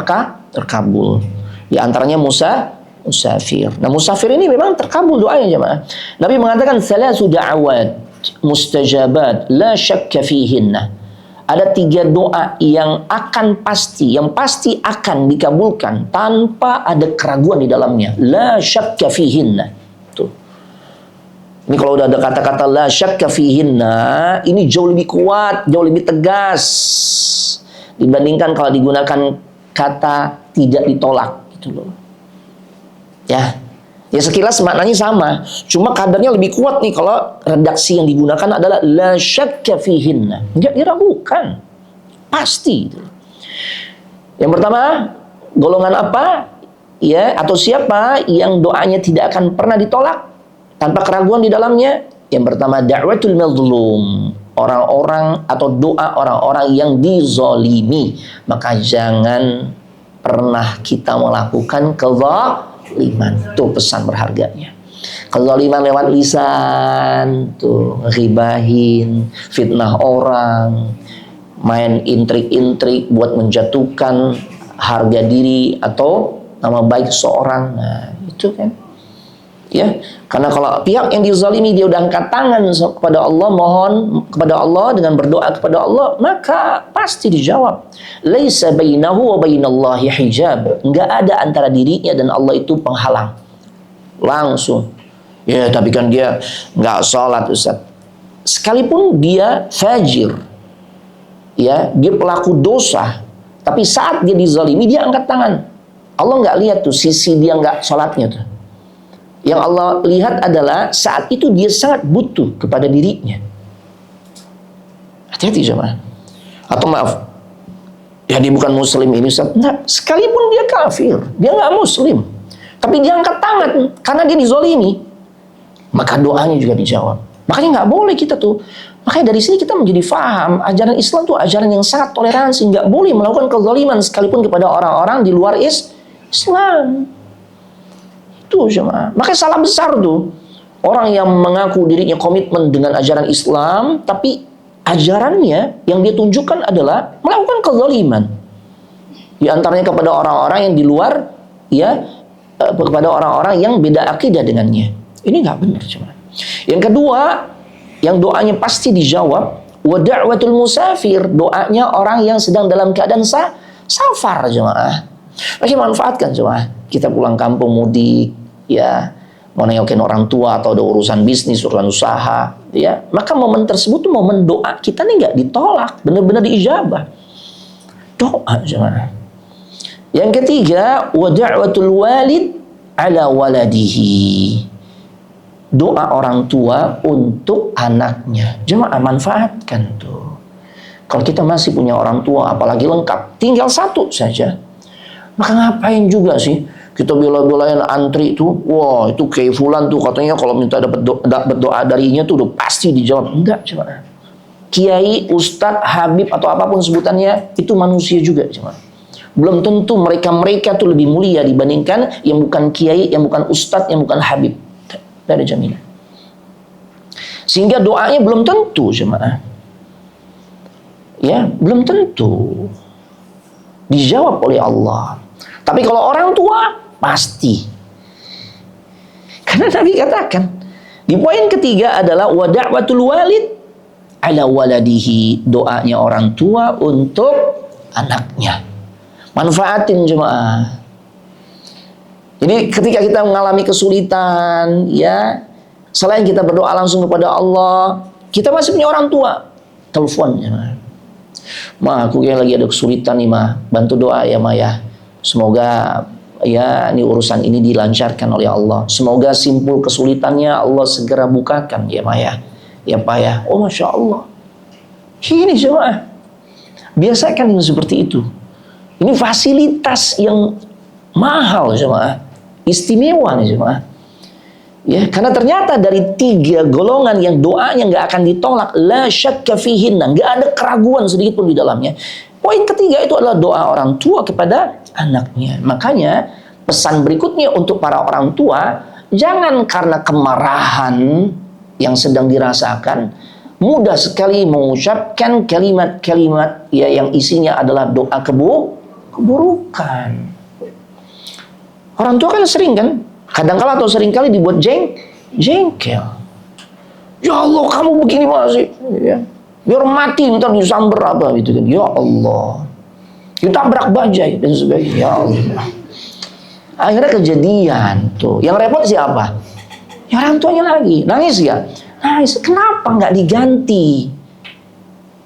terkabul. Di antaranya musafir. Nah, musafir ini memang terkabul doanya, jemaah. Nabi mengatakan salasu da'awat mustajabat la syakka fihinna. Ada 3 doa yang pasti akan dikabulkan tanpa ada keraguan di dalamnya. La syakka fihinna. Ini kalau udah ada kata-kata la syakka fihinna, ini jauh lebih kuat, jauh lebih tegas dibandingkan kalau digunakan kata tidak ditolak gitu loh. Ya. Ya sekilas maknanya sama, cuma kadarnya lebih kuat nih kalau redaksi yang digunakan adalah la syakka fihinna. Enggak diragukan. Pasti. Yang pertama, golongan apa? Ya, atau siapa yang doanya tidak akan pernah ditolak tanpa keraguan di dalamnya? Yang pertama, da'watul mazlum, orang-orang atau doa orang-orang yang dizalimi. Maka jangan pernah kita melakukan kezaliman. Itu pesan berharganya. Kezaliman lewat lisan, tuh ghibahin, fitnah orang, main intrik-intrik buat menjatuhkan harga diri atau nama baik seorang. Nah, itu kan. Ya, karena kalau pihak yang dizalimi dia udah angkat tangan kepada Allah, mohon kepada Allah dengan berdoa kepada Allah, maka pasti dijawab. Laisa bainahu wa bainallahi hijab. Enggak ada antara dirinya dan Allah itu penghalang. Langsung. Ya, tapi kan dia enggak sholat, Ustaz. Sekalipun dia fajir, ya, dia pelaku dosa, tapi saat dia dizalimi dia angkat tangan. Allah nggak lihat tuh sisi dia nggak sholatnya tuh. Yang Allah lihat adalah saat itu dia sangat butuh kepada dirinya. Hati-hati jemaah. Atau maaf, ya dia bukan muslim ini, enggak, sekalipun dia kafir, dia nggak muslim, tapi dia angkat tangan karena dia dizolimi, maka doanya juga dijawab. Makanya nggak boleh kita tuh. Makanya dari sini kita menjadi faham ajaran Islam tuh ajaran yang sangat toleransi, nggak boleh melakukan kezaliman sekalipun kepada orang-orang di luar Islam. Itu jemaah. Makanya salah besar tuh orang yang mengaku dirinya komitmen dengan ajaran Islam, tapi ajarannya yang dia tunjukkan adalah melakukan kezaliman. Di antaranya kepada orang-orang yang di luar, ya, kepada orang-orang yang beda akidah dengannya. Ini nggak benar jemaah. Yang kedua, yang doanya pasti dijawab, wa da'watul musafir, doanya orang yang sedang dalam keadaan safar jemaah. Maka manfaatkan jemaah. Kita pulang kampung mudik, ya, mau nengokin orang tua atau ada urusan bisnis, urusan usaha, ya, maka momen tersebut tuh momen doa kita nih nggak ditolak, benar-benar diijabah. Doa jemaah. Yang ketiga, wa da'watul walid ala waladihi, doa orang tua untuk anaknya. Jemaah, manfaatkan tuh. Kalau kita masih punya orang tua, apalagi lengkap, tinggal satu saja, maka ngapain juga sih kita bela-belain antri tuh? Wah, itu kayak fulan tuh katanya kalau minta dapat doa darinya tuh udah pasti dijawab. Enggak jemaah. Kiai, ustadz, habib atau apapun sebutannya, itu manusia juga jemaah. Belum tentu mereka tuh lebih mulia dibandingkan yang bukan kiai, yang bukan ustadz, yang bukan habib. Tidak ada jaminan. Sehingga doanya belum tentu jemaah, ya, belum tentu dijawab oleh Allah. Tapi kalau orang tua pasti. Karena Nabi katakan di poin ketiga adalah wa da'watul walid ala waladihi, doanya orang tua untuk anaknya. Manfaatin jemaah. Jadi ketika kita mengalami kesulitan, ya, selain kita berdoa langsung kepada Allah, kita masih punya orang tua, telepon jemaah. Ma, aku yang lagi ada kesulitan nih, ma, bantu doa ya, ma, ya. Semoga ya ini urusan ini dilancarkan oleh Allah. Semoga simpul kesulitannya Allah segera bukakan ya, ma, ya. Ya, Pak, ya. Oh, Masya Allah. Ini jemaah. Biasakan yang seperti itu. Ini fasilitas yang mahal jemaah. Istimewa nih jemaah. Ya, karena ternyata dari 3 golongan yang doanya nggak akan ditolak, la syakka fihinna, nggak ada keraguan sedikit pun di dalamnya. Poin ketiga itu adalah doa orang tua kepada anaknya. Makanya pesan berikutnya untuk para orang tua, jangan karena kemarahan yang sedang dirasakan mudah sekali mengucapkan kalimat-kalimat ya yang isinya adalah doa keburukan. Orang tua kan sering kan, kadang-kala atau seringkali dibuat jengkel. Ya Allah, kamu begini masih, ya. Biar mati ntar disamber apa gitu kan. Ya Allah, ditabrak bajai dan sebagainya. Ya Allah. Akhirnya kejadian tuh. Yang repot siapa? Ya orang tuanya lagi. Nangis ya? Nangis. Kenapa nggak diganti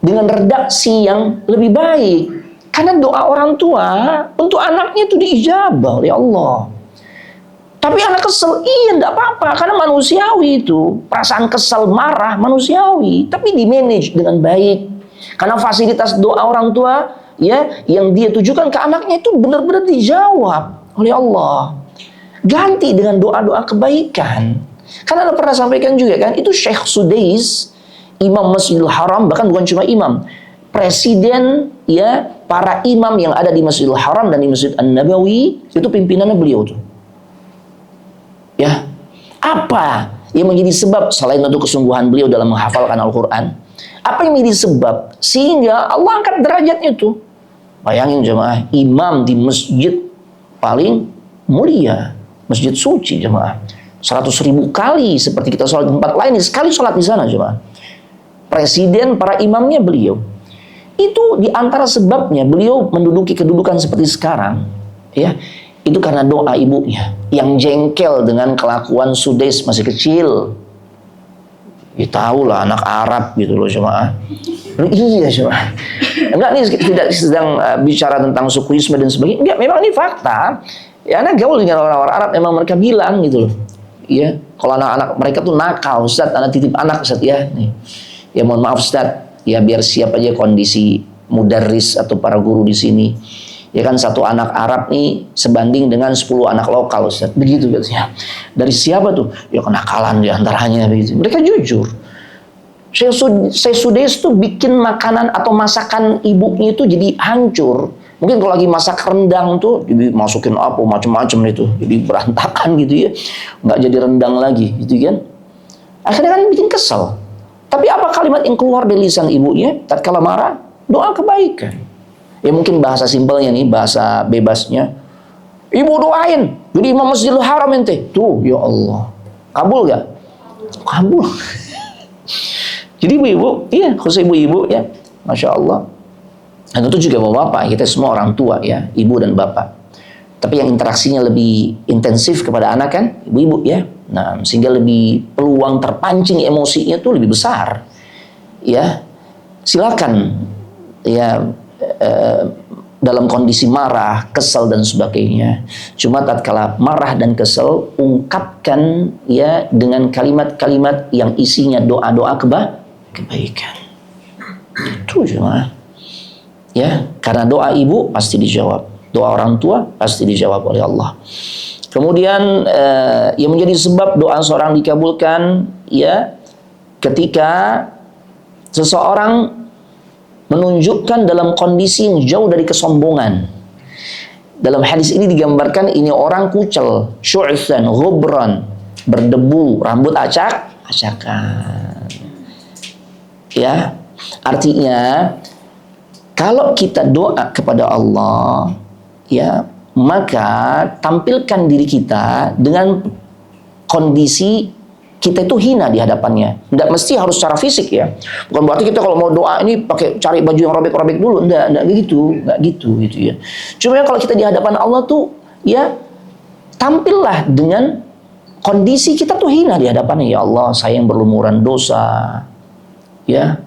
dengan redaksi yang lebih baik? Karena doa orang tua untuk anaknya itu diijabah oleh Allah. Tapi anak kesel, iya enggak apa-apa, karena manusiawi itu. Perasaan kesel, marah, manusiawi. Tapi di-manage dengan baik. Karena fasilitas doa orang tua, ya, yang dia tujukan ke anaknya itu benar-benar dijawab oleh Allah. Ganti dengan doa-doa kebaikan. Karena Anda pernah sampaikan juga kan, itu Syekh Sudais, Imam Masjidil Haram, bahkan bukan cuma imam, presiden, ya, para imam yang ada di Masjidil Haram dan di Masjid An-Nabawi, itu pimpinannya beliau tuh. Ya, apa yang menjadi sebab selain untuk kesungguhan beliau dalam menghafalkan Al-Quran? Apa yang menjadi sebab sehingga Allah angkat derajatnya itu? Bayangin jemaah, imam di masjid paling mulia, masjid suci jemaah, 100.000 kali seperti kita sholat di tempat lain, sekali sholat di sana jemaah. Presiden para imamnya beliau. Itu di antara sebabnya beliau menduduki kedudukan seperti sekarang, ya. Itu karena doa ibunya yang jengkel dengan kelakuan Sudais masih kecil. Ya tahu lah anak Arab gitu loh jemaah. Iya jemaah. Enggak, ini tidak sedang bicara tentang sukuisme dan sebagainya. Enggak, memang ini fakta. Ya anak gaul dengan orang-orang Arab, memang mereka bilang gitu loh. Iya, kalau anak-anak mereka tuh nakal, Ustaz, anak titip anak Ustaz ya. Nih. Ya mohon maaf Ustaz, ya biar siap aja kondisi mudarris atau para guru di sini. Ya kan satu anak Arab nih sebanding dengan 10 anak lokal Ustaz. Begitu katanya. Dari siapa tuh? Ya kenakalan di antaranya begitu. Mereka jujur. Saya Sudais tuh bikin makanan atau masakan ibunya itu jadi hancur. Mungkin kalau lagi masak rendang tuh jadi masukin apa macam-macam itu. Jadi berantakan gitu ya. Nggak jadi rendang lagi gitu kan. Akhirnya kan bikin kesel. Tapi apa kalimat yang keluar dari lisan ibunya tatkala marah? Doa kebaikan. Ya mungkin bahasa simpelnya nih, bahasa bebasnya. Ibu doain, jadi Imam Masjidil Haram ente. Tuh, ya Allah. Kabul gak? Kabul. Jadi ibu-ibu, iya, khusus ibu-ibu ya. Masya Allah. Dan tentu juga bapak, kita semua orang tua ya, ibu dan bapak. Tapi yang interaksinya lebih intensif kepada anak kan, ibu-ibu ya. Nah, sehingga lebih peluang terpancing emosinya tuh lebih besar. Ya, silakan ya. Dalam kondisi marah, kesal dan sebagainya. Cuma tatkala marah dan kesal, ungkapkan ya dengan kalimat-kalimat yang isinya doa-doa kebaikan. Itu cuma ya, karena doa ibu pasti dijawab, doa orang tua pasti dijawab oleh Allah. Kemudian yang menjadi sebab doa seorang dikabulkan ya ketika seseorang menunjukkan dalam kondisi yang jauh dari kesombongan. Dalam hadis ini digambarkan ini orang kucel, syu'than, ghubran, berdebu, rambut acak-acakan. Ya, artinya kalau kita doa kepada Allah, ya, maka tampilkan diri kita dengan kondisi kita itu hina di hadapannya. Tidak mesti harus secara fisik ya. Bukan berarti kita kalau mau doa ini pakai cari baju yang robek-robek dulu. Enggak gitu ya. Cuma kalau kita di hadapan Allah tuh ya tampillah dengan kondisi kita tuh hina di hadapannya. Ya Allah, saya yang berlumuran dosa. Ya.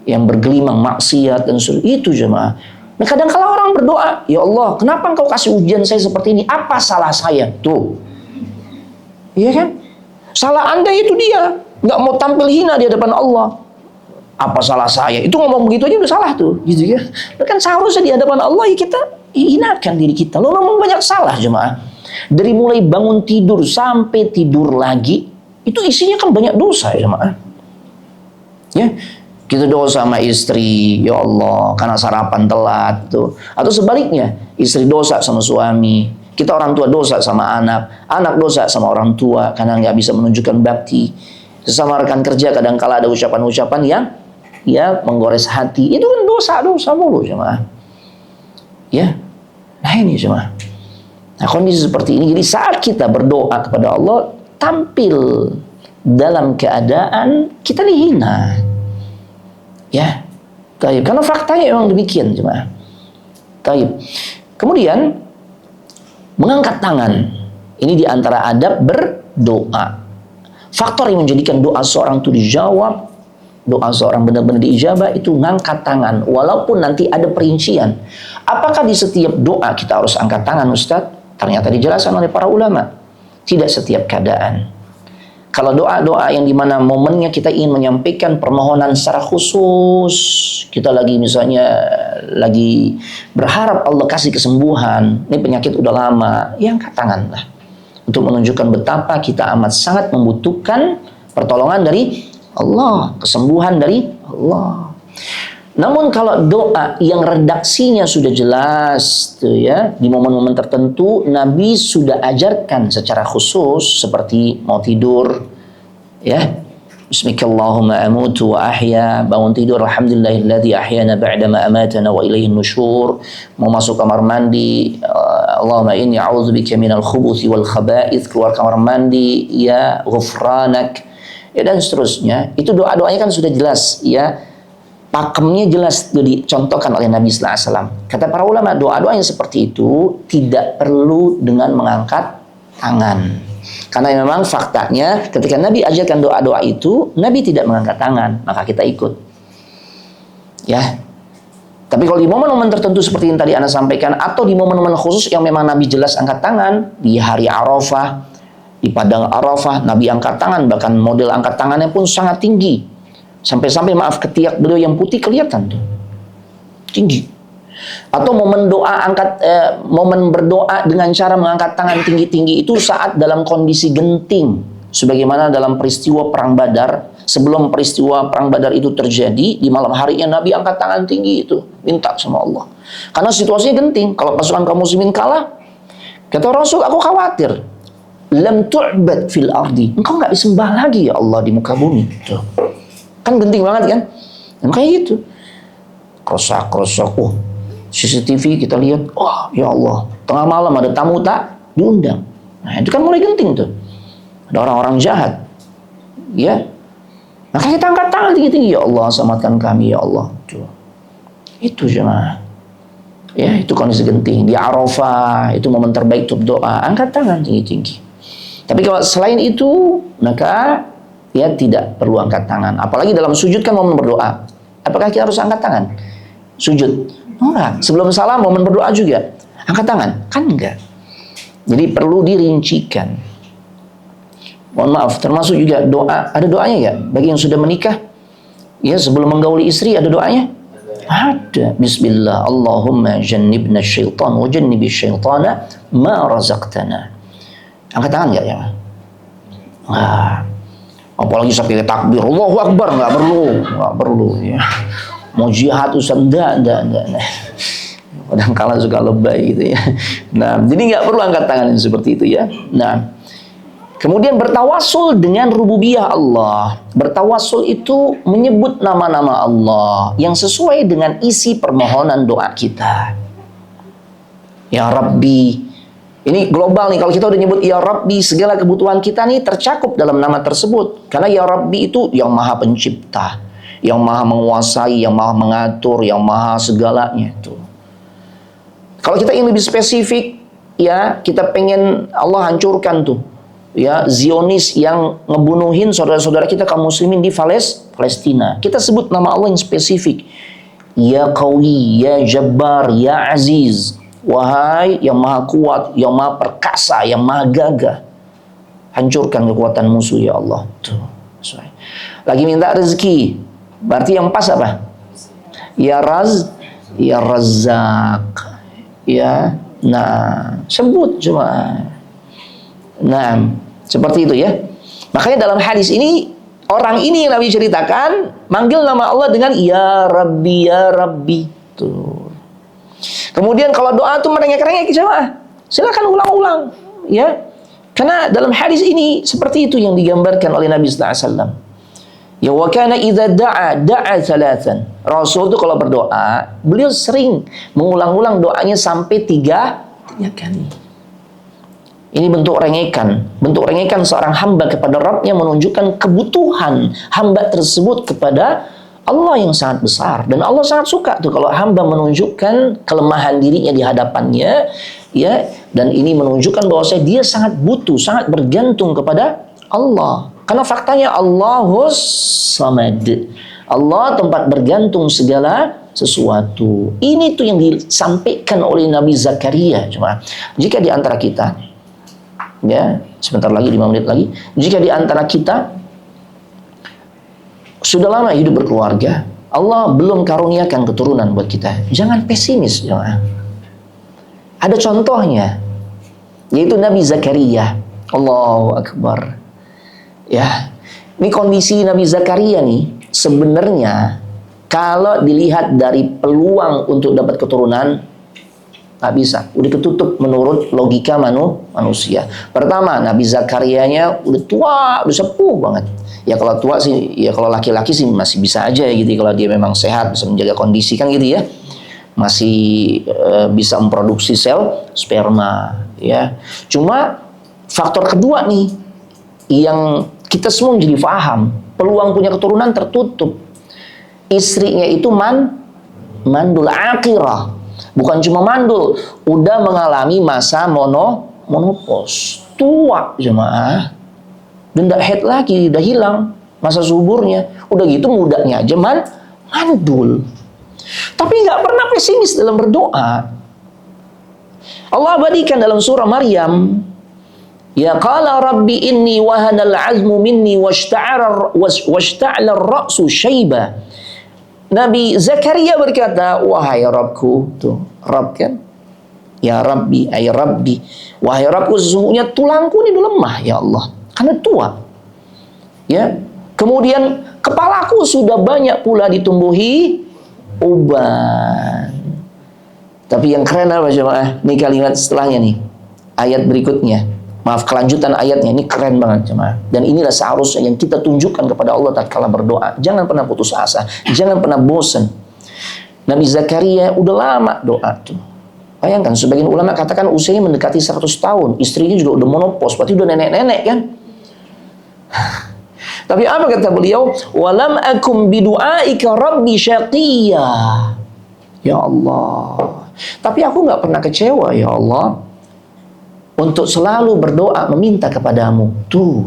Yang bergelimang maksiat dan sebagainya. Itu jemaah. Nah, kadang kala orang berdoa, ya Allah, kenapa engkau kasih ujian saya seperti ini? Apa salah saya? Tuh. Iya kan? Salah Anda itu dia, nggak mau tampil hina di hadapan Allah. Apa salah saya? Itu ngomong begitu aja udah salah tuh, gitu ya. Kan seharusnya di hadapan Allah ya kita hinakan diri kita. Lo ngomong banyak salah jemaah. Dari mulai bangun tidur sampai tidur lagi, itu isinya kan banyak dosa ya jemaah. Ya, kita dosa sama istri, ya Allah, karena sarapan telat tuh. Atau sebaliknya, istri dosa sama suami. Kita orang tua dosa sama anak, anak dosa sama orang tua karena nggak bisa menunjukkan bakti. Sesama rekan kerja kadang-kala ada ucapan-ucapan yang ya menggores hati. Itu kan dosa-dosa mulu jemaah. Ya, nah ini jemaah. Nah kondisi seperti ini, jadi saat kita berdoa kepada Allah, tampil dalam keadaan kita dihina. Ya, taib. Karena faktanya memang demikian jemaah. Taib. Kemudian mengangkat tangan. Ini diantara adab berdoa. Faktor yang menjadikan doa seorang itu dijawab, doa seorang benar-benar diijabah, itu ngangkat tangan. Walaupun nanti ada perincian. Apakah di setiap doa kita harus angkat tangan Ustaz? Ternyata dijelaskan oleh para ulama. Tidak setiap keadaan. Kalau doa-doa yang dimana momennya kita ingin menyampaikan permohonan secara khusus, kita lagi misalnya lagi berharap Allah kasih kesembuhan, ini penyakit udah lama, ya angkat tangan lah. Untuk menunjukkan betapa kita amat sangat membutuhkan pertolongan dari Allah, kesembuhan dari Allah. Namun kalau doa yang redaksinya sudah jelas tuh ya, di momen-momen tertentu Nabi sudah ajarkan secara khusus seperti mau tidur ya. Bismillahirrahmanirrahim amutu wa ahya, bangun tidur alhamdulillahilladzi ahyana ba'dama amatana wa ilaihin nusyur. Mau masuk kamar mandi, Allahumma inni a'udzubika minal khubuthi wal khaba'ith, keluar kamar mandi ya ghufranak ya, dan seterusnya. Itu doa-doanya kan sudah jelas ya. Pakemnya jelas dicontohkan oleh Nabi sallallahu alaihi wasallam. Kata para ulama, doa-doa yang seperti itu tidak perlu dengan mengangkat tangan. Karena memang faktanya ketika Nabi ajarkan doa-doa itu, Nabi tidak mengangkat tangan, maka kita ikut. Ya. Tapi kalau di momen-momen tertentu seperti yang tadi Anda sampaikan, atau di momen-momen khusus yang memang Nabi jelas angkat tangan, di hari Arafah, di padang Arafah, Nabi angkat tangan, bahkan model angkat tangannya pun sangat tinggi. Sampai-sampai maaf ketiak beliau yang putih kelihatan tuh. Tinggi. Atau momen doa momen berdoa dengan cara mengangkat tangan tinggi-tinggi itu saat dalam kondisi genting, sebagaimana dalam peristiwa perang Badar. Sebelum peristiwa perang Badar itu terjadi, di malam harinya Nabi angkat tangan tinggi itu, minta sama Allah. Karena situasinya genting. Kalau pasukan kaum muslimin kalah, kata Rasul, aku khawatir. Lam tu'bad fil ardi. Engkau nggak disembah lagi ya Allah di muka bumi. Tuh. Kan genting banget kan? Dan kayak gitu. Krosak. CCTV kita lihat, wah ya Allah, tengah malam ada tamu tak diundang. Nah itu kan mulai genting tuh. Ada orang-orang jahat. Ya. Maka kita angkat tangan tinggi-tinggi, ya Allah selamatkan kami ya Allah. Tuh. Itu jemaah. Ya itu kondisi genting. Di Arafah, itu momen terbaik untuk doa. Angkat tangan tinggi-tinggi. Tapi kalau selain itu, maka ya tidak perlu angkat tangan. Apalagi dalam sujud kan momen berdoa. Apakah kita harus angkat tangan? Sujud. Enggak. Sebelum salam momen berdoa juga. Angkat tangan? Kan enggak. Jadi perlu dirincikan. Mohon maaf, termasuk juga doa. Ada doanya ya? Bagi yang sudah menikah, ya sebelum menggauli istri ada doanya? Ada. Bismillah. Allahumma jannibna syaitan wa jannibi syaitana ma razaqtana. Angkat tangan enggak ya? Enggak. Apalagi sampai takbir Allahu Akbar, enggak perlu ya. Mau jihad Ustaz, enggak. Kadang-kala suka lebay gitu ya. Nah, jadi nggak perlu angkat tangan seperti itu ya. Nah, kemudian bertawasul dengan rububiyah Allah. Bertawasul itu menyebut nama-nama Allah yang sesuai dengan isi permohonan doa kita. Ya Rabbi. Ini global nih, kalau kita udah nyebut Ya Rabbi, segala kebutuhan kita nih tercakup dalam nama tersebut. Karena Ya Rabbi itu yang maha pencipta, yang maha menguasai, yang maha mengatur, yang maha segalanya itu. Kalau kita ingin lebih spesifik, ya kita pengen Allah hancurkan tuh, ya Zionis yang ngebunuhin saudara-saudara kita kaum muslimin di Palestina. Kita sebut nama Allah yang spesifik. Ya Qawi, Ya Jabbar, Ya Aziz. Wahai yang maha kuat, yang maha perkasa, yang maha gagah. Hancurkan kekuatan musuh ya Allah. Tuh. Lagi minta rezeki. Berarti yang pas apa? Ya Razzaq. Ya. Nah, sebut cuma. Nah, seperti itu ya. Makanya dalam hadis ini, orang ini yang Nabi ceritakan manggil nama Allah dengan Ya Rabbi, Ya Rabbi. Tuh. Kemudian kalau doa itu merengek-rengek jemaah, silakan ulang-ulang ya. Karena dalam hadis ini seperti itu yang digambarkan oleh Nabi sallallahu alaihi wasallam. Ya wa kana idza da'a thalathan. Rasul itu kalau berdoa, beliau sering mengulang-ulang doanya sampai tiga kali. Ini bentuk rengekan seorang hamba kepada Rabb-nya, menunjukkan kebutuhan hamba tersebut kepada Allah yang sangat besar. Dan Allah sangat suka tuh kalau hamba menunjukkan kelemahan dirinya di hadapannya, ya, dan ini menunjukkan bahwa dia sangat butuh, sangat bergantung kepada Allah. Karena faktanya Allahus Samad. Allah tempat bergantung segala sesuatu. Ini tuh yang disampaikan oleh Nabi Zakaria. Cuma jika di antara kita, ya, sebentar lagi 5 menit lagi, jika di antara kita sudah lama hidup berkeluarga, Allah belum karuniakan keturunan buat kita, jangan pesimis, jemaah. Ada contohnya, yaitu Nabi Zakaria. Allahu Akbar. Ya, ini kondisi Nabi Zakaria nih, sebenarnya kalau dilihat dari peluang untuk dapat keturunan, nggak bisa, udah ketutup menurut logika manusia. Pertama, Nabi Zakarianya udah tua, udah sepuh banget. Ya kalau tua sih, ya kalau laki-laki sih masih bisa aja ya gitu, kalau dia memang sehat, bisa menjaga kondisi kan gitu ya, masih bisa memproduksi sel sperma ya. Cuma faktor kedua nih yang kita semua jadi paham, peluang punya keturunan tertutup. Istrinya itu mandul akhirah, bukan cuma mandul, udah mengalami masa menopause. tua jemaah, dan tidak head lagi, udah hilang masa suburnya. Udah gitu mudanya aja mandul. Tapi nggak pernah pesimis dalam berdoa. Allah abadikan dalam surah Maryam, ya qala rabbi inni wahanal azmu minni washta'ala ar-ra'su syaiba. Nabi Zakaria berkata, wahai Rabbku, tuh Rabb kan, ya Rabbi, ay Rabbi, wahai Rabbku, sesungguhnya tulangku ini udah lemah ya Allah, karena tua. Ya, kemudian kepalaku sudah banyak pula ditumbuhi uban. Tapi yang keren apa jemaah? Ini kalimat setelahnya nih, ayat berikutnya. Maaf, kelanjutan ayatnya ini keren banget jemaah. Dan inilah seharusnya yang kita tunjukkan kepada Allah tatkala berdoa. Jangan pernah putus asa, jangan pernah bosan. Nabi Zakaria udah lama doa tuh. Bayangkan, sebagian ulama katakan usianya mendekati 100 tahun. Istrinya juga udah monopause, berarti udah nenek-nenek kan. Tapi apa kata beliau? Walam akum bidu'aika rabbi syaqiyya. Ya Allah, tapi aku nggak pernah kecewa ya Allah untuk selalu berdoa meminta kepadamu. Tuh,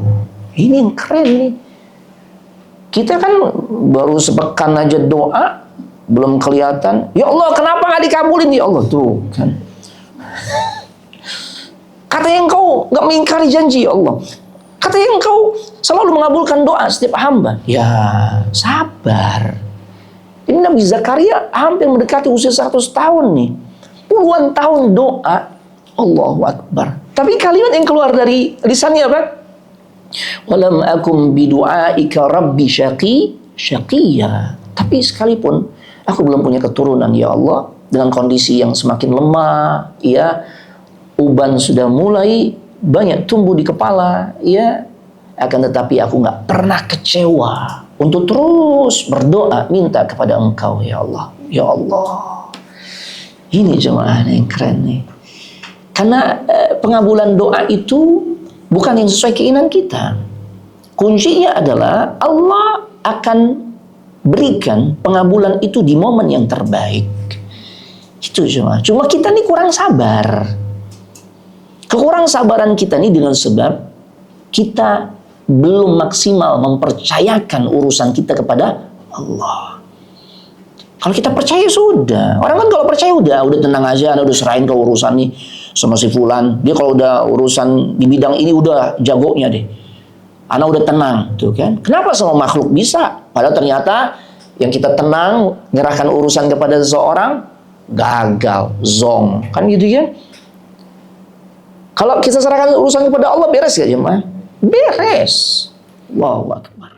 ini yang keren nih. Kita kan baru sepekan aja doa, belum kelihatan. Ya Allah, kenapa nggak dikabulin ya Allah? Tuh kan. Katanya engkau nggak mengingkari janji ya Allah. Katanya engkau selalu mengabulkan doa setiap hamba. Ya, sabar. Ini Nabi Zakaria hampir mendekati usia 100 tahun nih. Puluhan tahun doa. Allahu Akbar. Tapi kalimat yang keluar dari lisannya apa? Walam akum bidu'aika rabbi syaqiyya. Tapi sekalipun aku belum punya keturunan ya Allah, dengan kondisi yang semakin lemah, ya, uban sudah mulai banyak tumbuh di kepala, ya, akan tetapi aku nggak pernah kecewa untuk terus berdoa minta kepada Engkau ya Allah. Ya Allah. Ini jemaah yang keren nih. Karena pengabulan doa itu bukan yang sesuai keinginan kita. Kuncinya adalah Allah akan berikan pengabulan itu di momen yang terbaik. Itu cuma kita nih kurang sabar. Kekurang sabaran kita nih dengan sebab kita belum maksimal mempercayakan urusan kita kepada Allah. Kalau kita percaya sudah. Orang kan kalau percaya udah tenang aja, udah serahin ke urusan nih sama si fulan. Dia kalau udah urusan di bidang ini udah jagonya deh. Anak udah tenang, tuh kan. Kenapa sama makhluk bisa? Padahal ternyata yang kita tenang, nyerahkan urusan kepada seseorang, gagal, zong. Kan gitu kan? Kalau kita serahkan urusan kepada Allah, beres gak jemaah? Beres. Allahu Akbar.